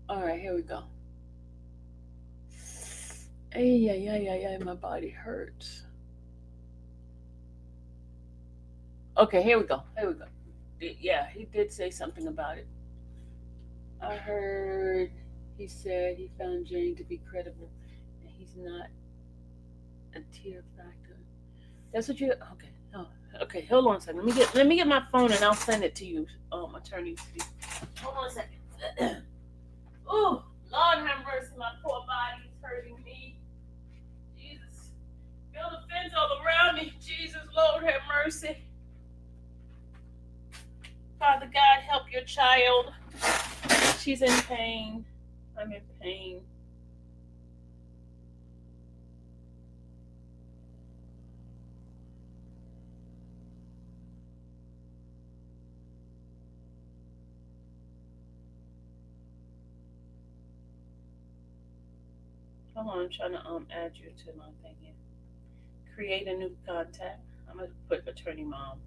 All right, here we go. Ay, my body hurts. Okay, here we go. Yeah, he did say something about it. I heard he said he found Jane to be credible and he's not a tear factor. That's what you okay. Oh, okay, hold on a second. Let me get my phone and I'll send it to you, attorney. Hold on a second. Oh, Lord have mercy, my poor body is hurting me. Jesus. Build a fence all around me. Jesus, Lord have mercy. Father God, help your child. She's in pain. I'm in pain. Hold on, I'm trying to add you to my thing here. Create a new contact. I'm gonna put attorney mom.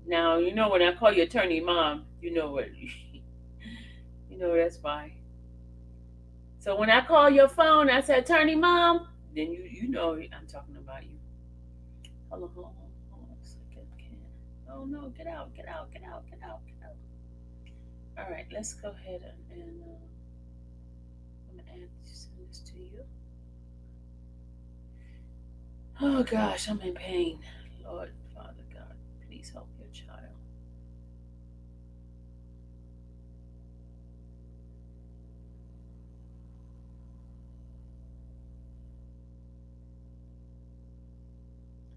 Now you know when I call you attorney mom, you know what you know that's why. So when I call your phone, I say attorney mom, then you know I'm talking about you. Hold on a second. Oh no, get out. All right, let's go ahead and I'm gonna send this to you. Oh gosh, I'm in pain. Lord, Father God, please help your child.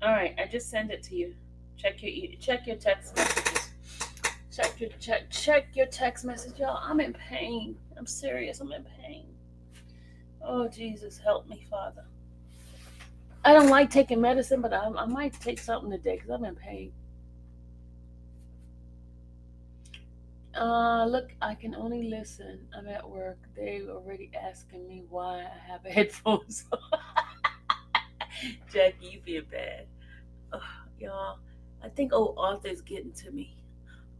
All right, I just sent it to you. Check your text messages. Check your text message, y'all. I'm in pain. I'm serious. I'm in pain. Oh Jesus, help me, Father. I don't like taking medicine, but I might take something today because I'm in pain. Look, I can only listen. I'm at work. They already asking me why I have headphones on. Jackie, you being bad. Ugh, y'all, I think old Arthur's getting to me.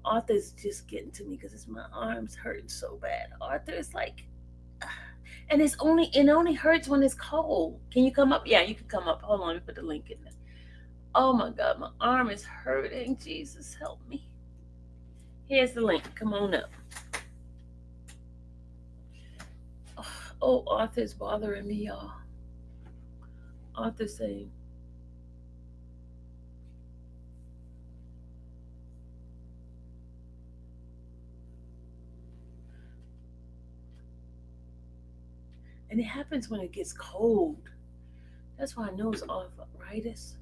Arthur's just getting to me because my arms hurting so bad. Arthur is like, and it only hurts when it's cold. Can you come up? Yeah, you can come up. Hold on, let me put the link in there. Oh my God, my arm is hurting. Jesus, help me. Here's the link. Come on up. Oh, Arthur's bothering me, y'all. Arthur's saying, and it happens when it gets cold. That's why I know it's arthritis.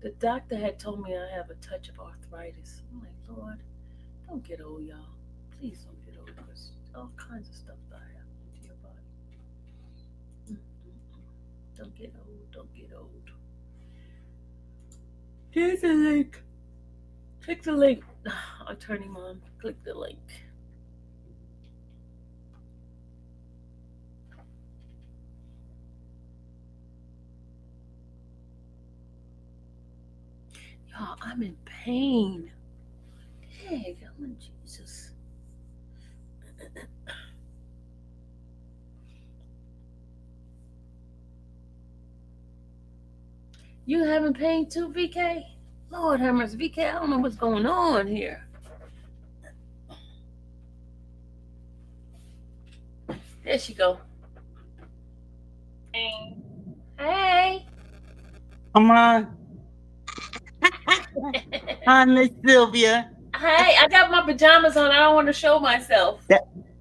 The doctor had told me I have a touch of arthritis. I'm like, Lord, don't get old, y'all. Please don't get old because all kinds of stuff that happen to your body. Don't get old. Don't get old. Here's the link. Click the link. Attorney Mom, click the link. Y'all, I'm in pain. Hey, oh Jesus. You having pain too, VK? Lord have mercy, VK. I don't know what's going on here. There she go. Hey. Come on. Hi, Miss Sylvia. Hey, I got my pajamas on. I don't want to show myself.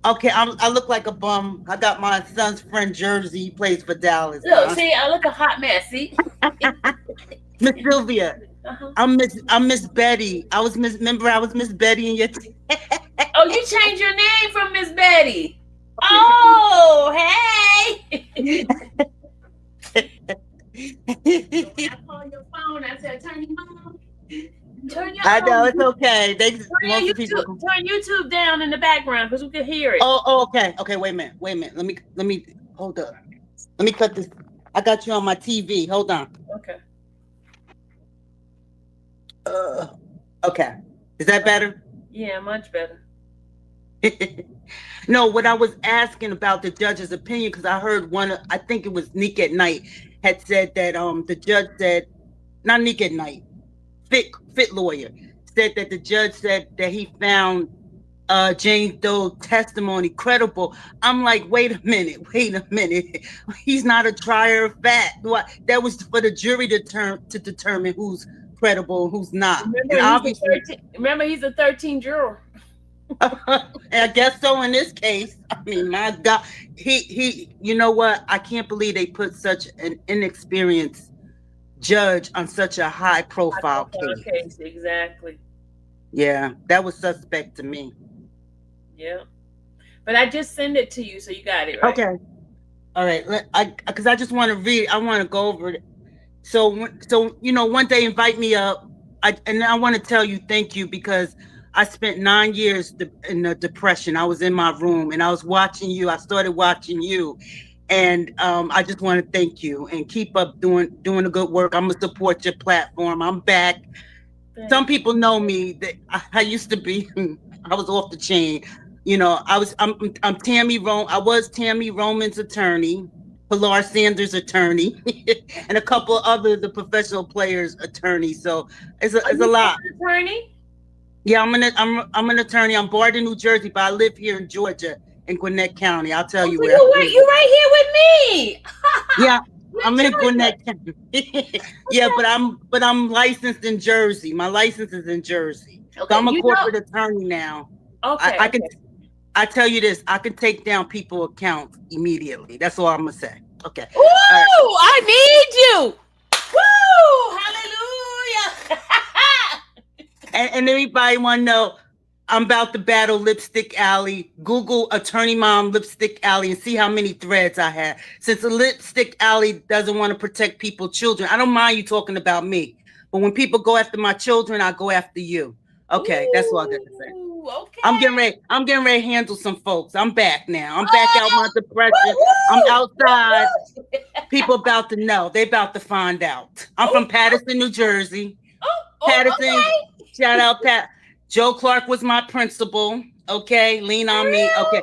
Okay, I look like a bum. I got my son's friend jersey. He plays for Dallas. Look, see, I look a hot mess. See, Miss Sylvia. I'm Miss Betty. I was Miss Betty in your. Oh, you changed your name from Miss Betty. Oh, hey. I call your phone. I said, turn your phone. Turn your I know phone. it's okay. Turn YouTube down in the background because we can hear it. Oh, okay. Okay, wait a minute. Let me hold up. Let me cut this. I got you on my TV. Hold on. Okay. Okay. Is that better? Yeah, much better. No, what I was asking about the judge's opinion, because I heard I think it was Nick at Night, had said that the judge said, not Nick at Night, Fit lawyer, said that the judge said that he found Jane Doe's testimony credible. I'm like, wait a minute. He's not a trier of fact. That was for the jury to determine who's credible and who's not. Remember, he's a 13 juror. And I guess so in this case. I mean, my God, he. You know what? I can't believe they put such an inexperienced judge on such a high-profile case. Exactly. Yeah, that was suspect to me. Yeah, but I just send it to you, so you got it, right? Okay. All right. Because I just want to read. I want to go over it. So one day invite me up. And I want to tell you thank you, because I spent 9 years in the depression. I was in my room and I was watching you. I started watching you. And I just want to thank you and keep up doing the good work. I'm going to support your platform. I'm back. Some people know me. That I used to be, I was off the chain. I'm Tammy Rome. I was Tammy Roman's attorney, Pilar Sanders' attorney, and a couple the professional players' attorney. So it's a lot. Attorney? Yeah, I'm an attorney. I'm barred in New Jersey, but I live here in Georgia, in Gwinnett County. I'll tell you where. You're right here with me. Yeah, I'm in Gwinnett County. Yeah, but I'm licensed in Jersey. My license is in Jersey. Okay, so I'm a corporate attorney now. Okay. I tell you this, I can take down people's accounts immediately. That's all I'm gonna say. Okay. Woo! Right. I need you. Woo! Hallelujah. and everybody want to know, I'm about to battle Lipstick Alley. Google Attorney Mom Lipstick Alley and see how many threads I have. Since the Lipstick Alley doesn't want to protect people's children, I don't mind you talking about me. But when people go after my children, I go after you. Okay, that's all I got to say. Okay. I'm getting ready to handle some folks. I'm back now. I'm back out my depression. I'm outside. People about to know. They about to find out. I'm from Paterson, New Jersey. Paterson. Okay. Shout out Pat. Joe Clark was my principal. Okay, lean on me. Okay,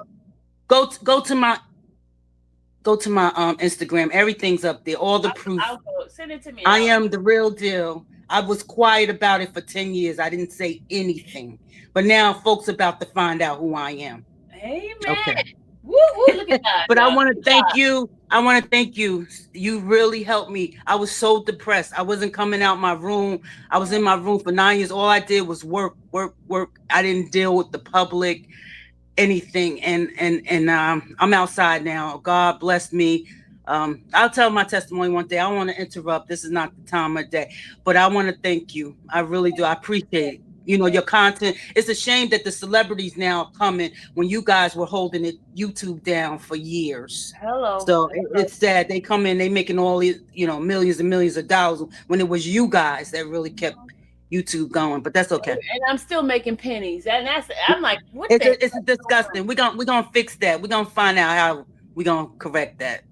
go to my Instagram. Everything's up there. All the proof. I'll go. Send it to me. I am the real deal. I was quiet about it for 10 years. I didn't say anything. But now folks about to find out who I am. Amen. Okay. Woo, woo, look at that. But I want to thank you. You really helped me. I was so depressed. I wasn't coming out my room. I was in my room for 9 years. All I did was work. I didn't deal with the public, anything. And I'm outside now. God bless me. I'll tell my testimony one day. I don't want to interrupt. This is not the time of day. But I want to thank you. I really do. I appreciate it. you know, your content. It's a shame that the celebrities now are coming when you guys were holding it YouTube down for years. Hello. So it's sad they come in, they making all these, you know, millions and millions of dollars when it was you guys that really kept YouTube going. But that's okay. And I'm still making pennies. And I'm like, what It's the it's disgusting. We're gonna fix that. We're gonna find out how we're gonna correct that.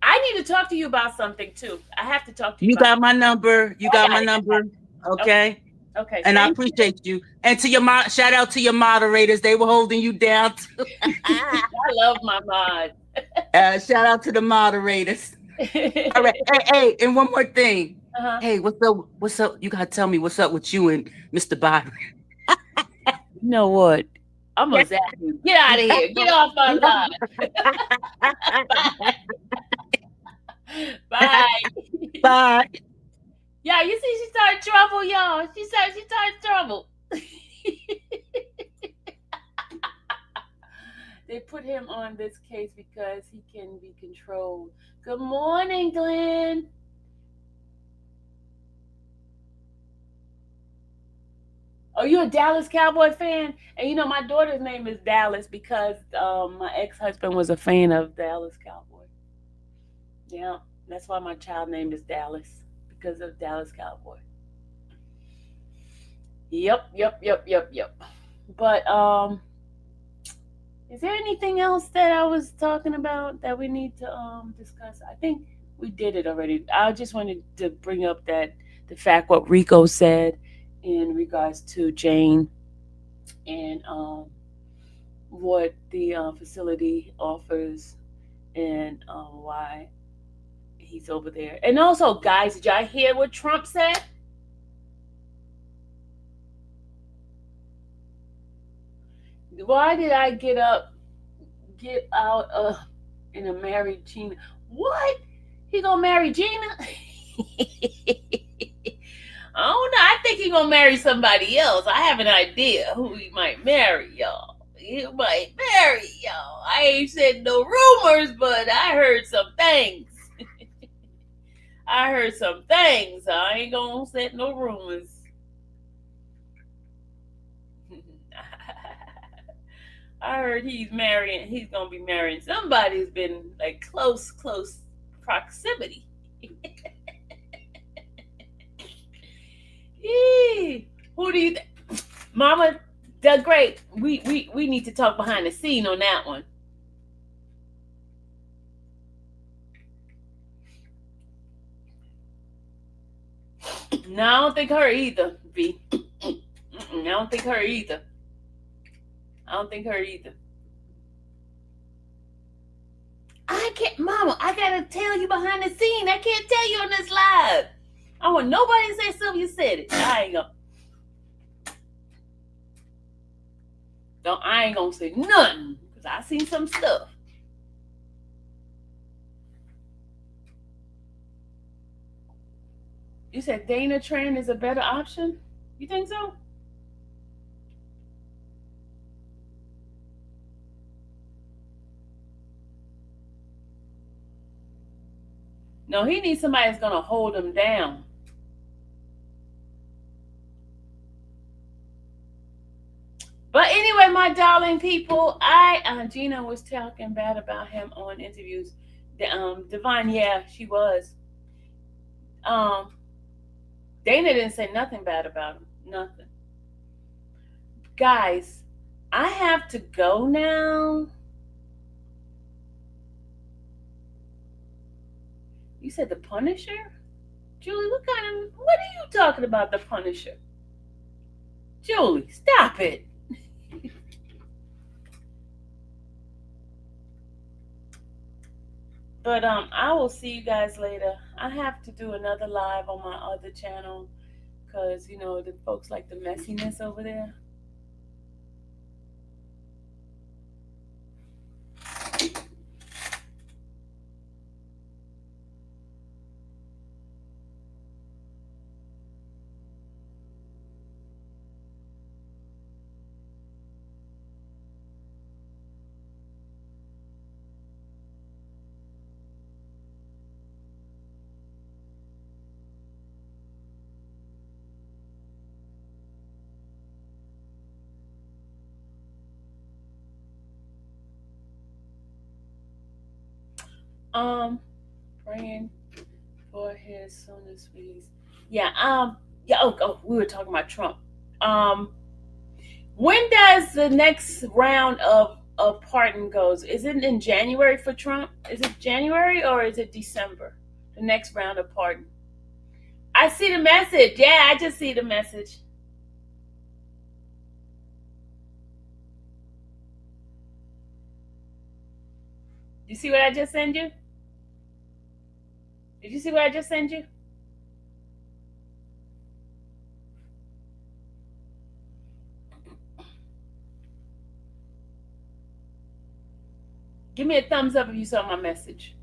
I need to talk to you about something too. I have to talk to you You about got my number. You got my it. number. Okay. Okay. And I Thank you. appreciate you. And to your shout out to your moderators. They were holding you down too. I love my mod. Shout out to the moderators. All right. Hey, and one more thing. Uh-huh. Hey, what's up? What's up? You gotta tell me what's up with you and Mr. Byron. You know what? I'm gonna zap you. Get out of here. Get off my line. Bye. Bye. Yeah, you see, she started trouble, y'all. She started trouble. They put him on this case because he can be controlled. Good morning, Glenn. Oh, you a Dallas Cowboy fan? And you know, my daughter's name is Dallas because my ex-husband was a fan of Dallas Cowboy. Yeah, that's why my child name is Dallas, because of Dallas Cowboy. Yep. But is there anything else that I was talking about that we need to discuss? I think we did it already. I just wanted to bring up the fact what Rico said in regards to Jane and what the facility offers and why he's over there. And also, guys, did y'all hear what Trump said? Why did I get out and marry Gina? What? He gonna marry Gina? I don't know. I think he gonna marry somebody else. I have an idea who he might marry, y'all. He might marry y'all. I ain't said no rumors, but I heard some things. I heard some things. I ain't gonna say no rumors. I heard he's gonna be marrying somebody who's been like close proximity. Who do you think? Mama, that's great. We need to talk behind the scene on that one. No, I don't think her either, V. I don't think her either. I can't, Mama, I gotta tell you behind the scene. I can't tell you on this live. I want nobody to say Sylvia said it. I ain't gonna say nothing because I seen some stuff. You said Dana Tran is a better option? You think so? No, he needs somebody that's gonna hold him down. But anyway, my darling people, Gina was talking bad about him on interviews. Divine, yeah, she was. Dana didn't say nothing bad about him. Nothing. Guys, I have to go now. You said the Punisher? Julie, what are you talking about, the Punisher? Julie, stop it. But I will see you guys later. I have to do another live on my other channel because, you know, the folks like the messiness over there. Praying for his soonest release. Yeah. Yeah. Oh, we were talking about Trump. Um, when does the next round of pardon goes? Is it in January for Trump? Is it January or is it December? The next round of pardon. I see the message. Yeah, I just see the message. You see what I just sent you? Did you see what I just sent you? Give me a thumbs up if you saw my message.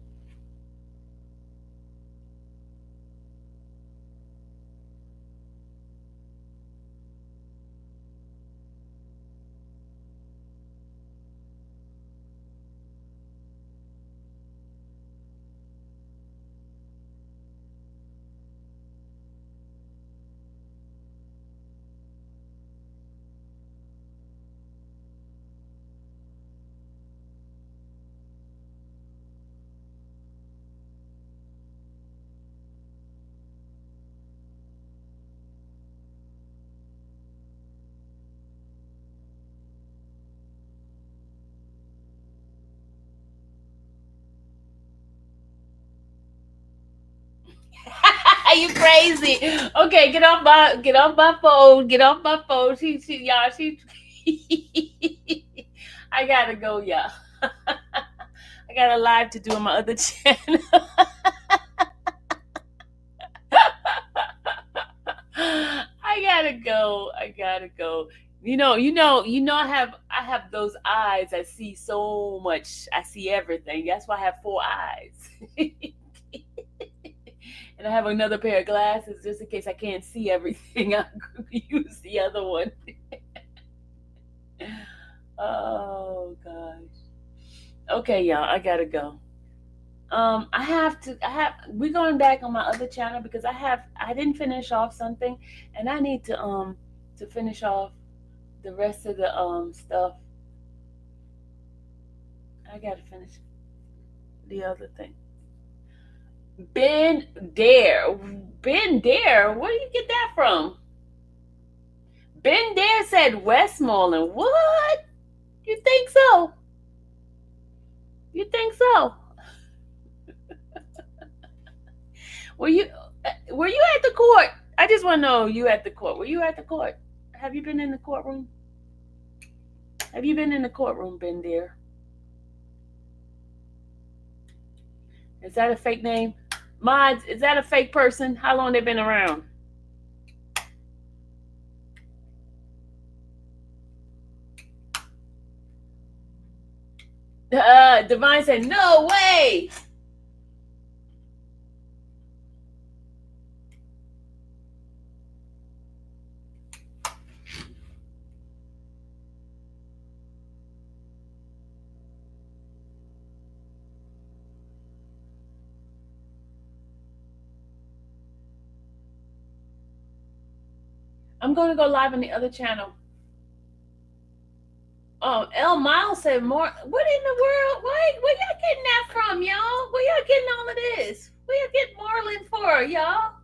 Are you crazy? Okay, get off my phone. Get off my phone. Y'all, I gotta go, y'all. I got a live to do on my other channel. I gotta go. I gotta go. I have those eyes. I see so much. I see everything. That's why I have 4 eyes. And I have another pair of glasses just in case I can't see everything. I use the other one. Oh gosh. Okay, y'all, I gotta go. We're going back on my other channel because I didn't finish off something and I need to finish off the rest of the stuff. I gotta finish the other thing. Ben Dare. Ben Dare? Where do you get that from? Ben Dare said Westmoreland. What? You think so? You think so? Were you at the court? I just want to know, you at the court. Were you at the court? Have you been in the courtroom? Have you been in the courtroom, Ben Dare? Is that a fake name? Mods, is that a fake person? How long they been around? Divine said, no way. I'm going to go live on the other channel. Oh, L Miles said more. What in the world? Where y'all getting that from, y'all? Where y'all getting all of this? Where y'all getting Marlin for, y'all?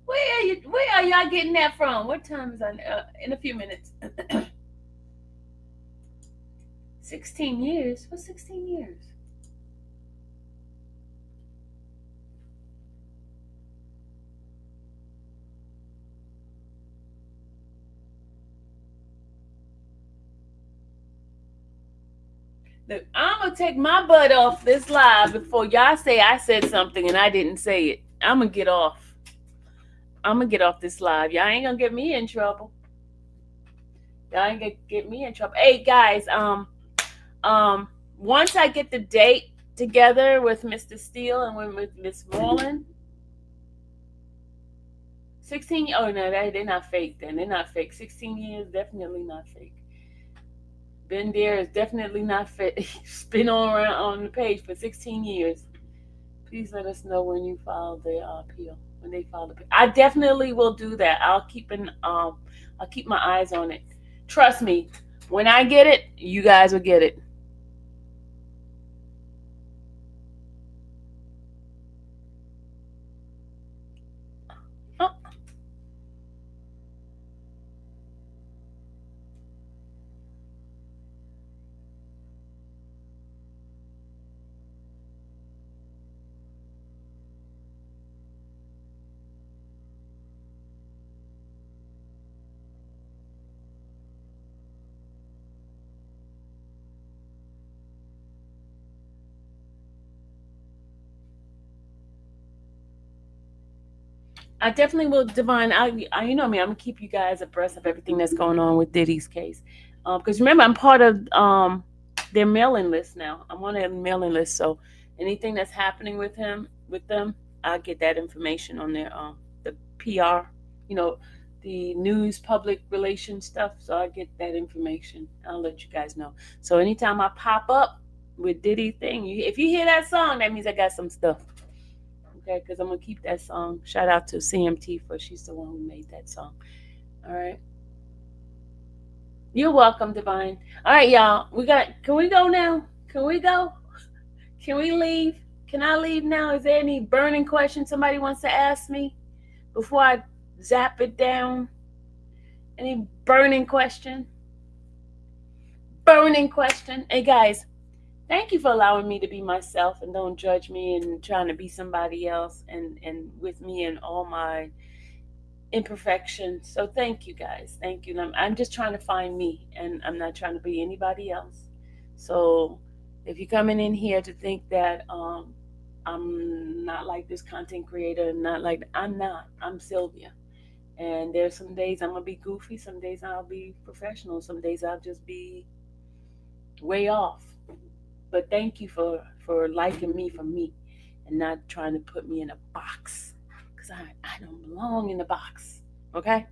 Where are y'all getting that from? What time is it? In a few minutes. 16 years? What's 16 years? Look, I'm going to take my butt off this live before y'all say I said something and I didn't say it. I'm going to get off. I'm going to get off this live. Y'all ain't going to get me in trouble. Y'all ain't going to get me in trouble. Hey, guys, once I get the date together with Mr. Steele and with Miss Moreland, 16, oh no, they're not fake then. They're not fake. 16 years, definitely not fake. Ben Dare is definitely not fit. He's been around on the page for 16 years. Please let us know when you file the appeal. When they file the appeal, I definitely will do that. I'll keep my eyes on it. Trust me, when I get it, you guys will get it. I definitely will, Divine. You know me. I'm gonna keep you guys abreast of everything that's going on with Diddy's case. Because remember, I'm part of their mailing list now. I'm on their mailing list, so anything that's happening with them, I get that information on their the PR, you know, the news, public relations stuff. So I get that information. I'll let you guys know. So anytime I pop up with Diddy thing, if you hear that song, that means I got some stuff. Okay, because I'm gonna keep that song. Shout out to CMT for she's the one who made that song. All right. You're welcome, Divine. All right, y'all. Can we go now? Can we go? Can we leave? Can I leave now? Is there any burning question somebody wants to ask me before I zap it down? Any burning question? Burning question. Hey guys, thank you for allowing me to be myself and don't judge me and trying to be somebody else and with me and all my imperfection. So thank you guys. Thank you. I'm just trying to find me and I'm not trying to be anybody else. So if you're coming in here to think that I'm not like this content creator, I'm not. I'm Sylvia. And there's some days I'm gonna be goofy, some days I'll be professional, some days I'll just be way off. But thank you for liking me for me and not trying to put me in a box. I don't belong in the box. Okay?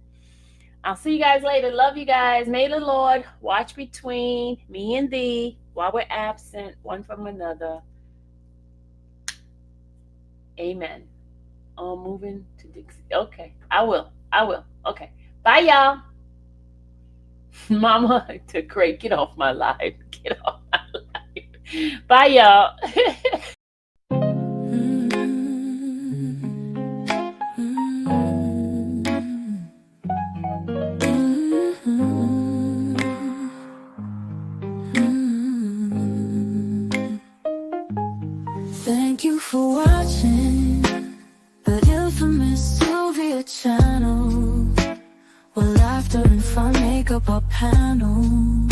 I'll see you guys later. Love you guys. May the Lord watch between me and thee while we're absent one from another. Amen. Moving to Dixie. Okay. I will. Okay. Bye, y'all. Mama, to great. Get off my live. Get off my live. Bye, y'all. Thank you for watching the infamous Sylvia channel, where laughter and fun make up our panel.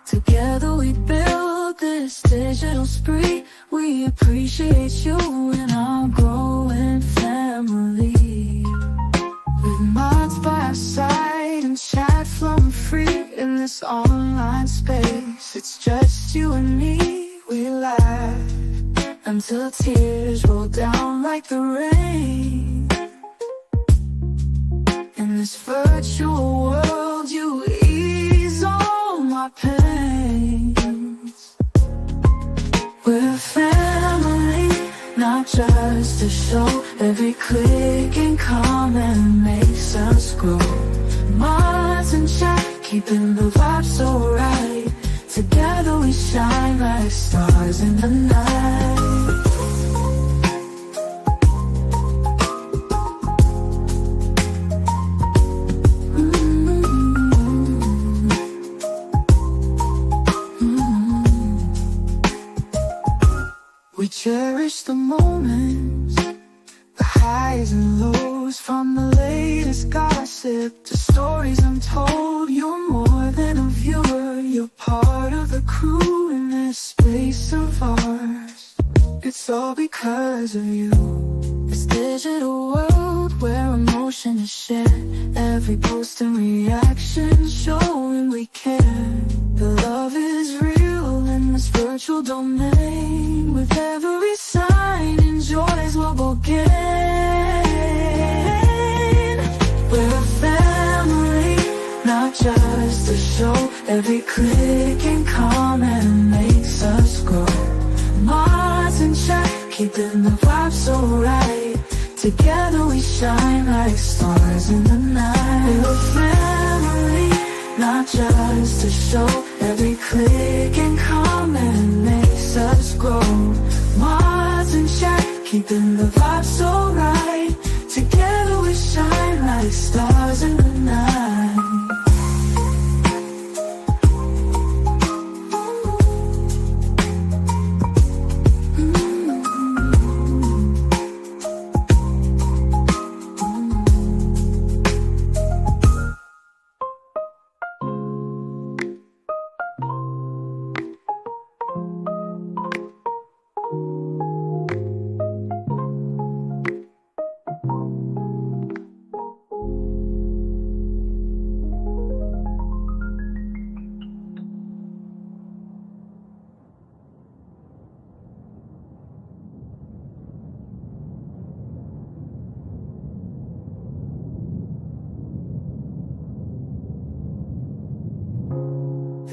Together we build this digital spree. We appreciate you and our growing family. With mods by our side and chat flowing free in this online space. It's just you and me, we laugh until tears roll down like the rain. In this virtual world, you ease all my pains. We're a family, not just a show. Every click and comment makes us grow. Mods and chat, keeping the vibe so right. Together we shine like stars in the night. We cherish the moments, the highs and lows, from the latest gossip to stories untold. You're more than a viewer, you're part of the crew in this space of ours. It's all because of you. This digital world where emotion is shared, every post and reaction showing we care. The love is real in this virtual domain. With every sign, enjoys what we'll gain. We're a family, not just a show. Every click and comment makes us grow. Mods and chat, keeping the vibe so right. Together we shine like stars in the night. We're a family, not just a show. Every click and comment makes us grow. Mods and chat, keeping the vibe so right. Together we shine like stars in the night.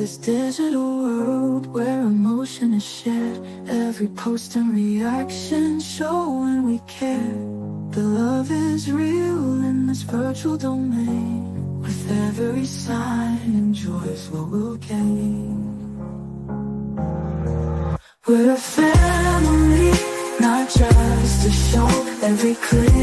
This digital world where emotion is shared, every post and reaction showing we care. The love is real in this virtual domain. With every sign, enjoys what we'll gain. We're a family, not just a show. Every click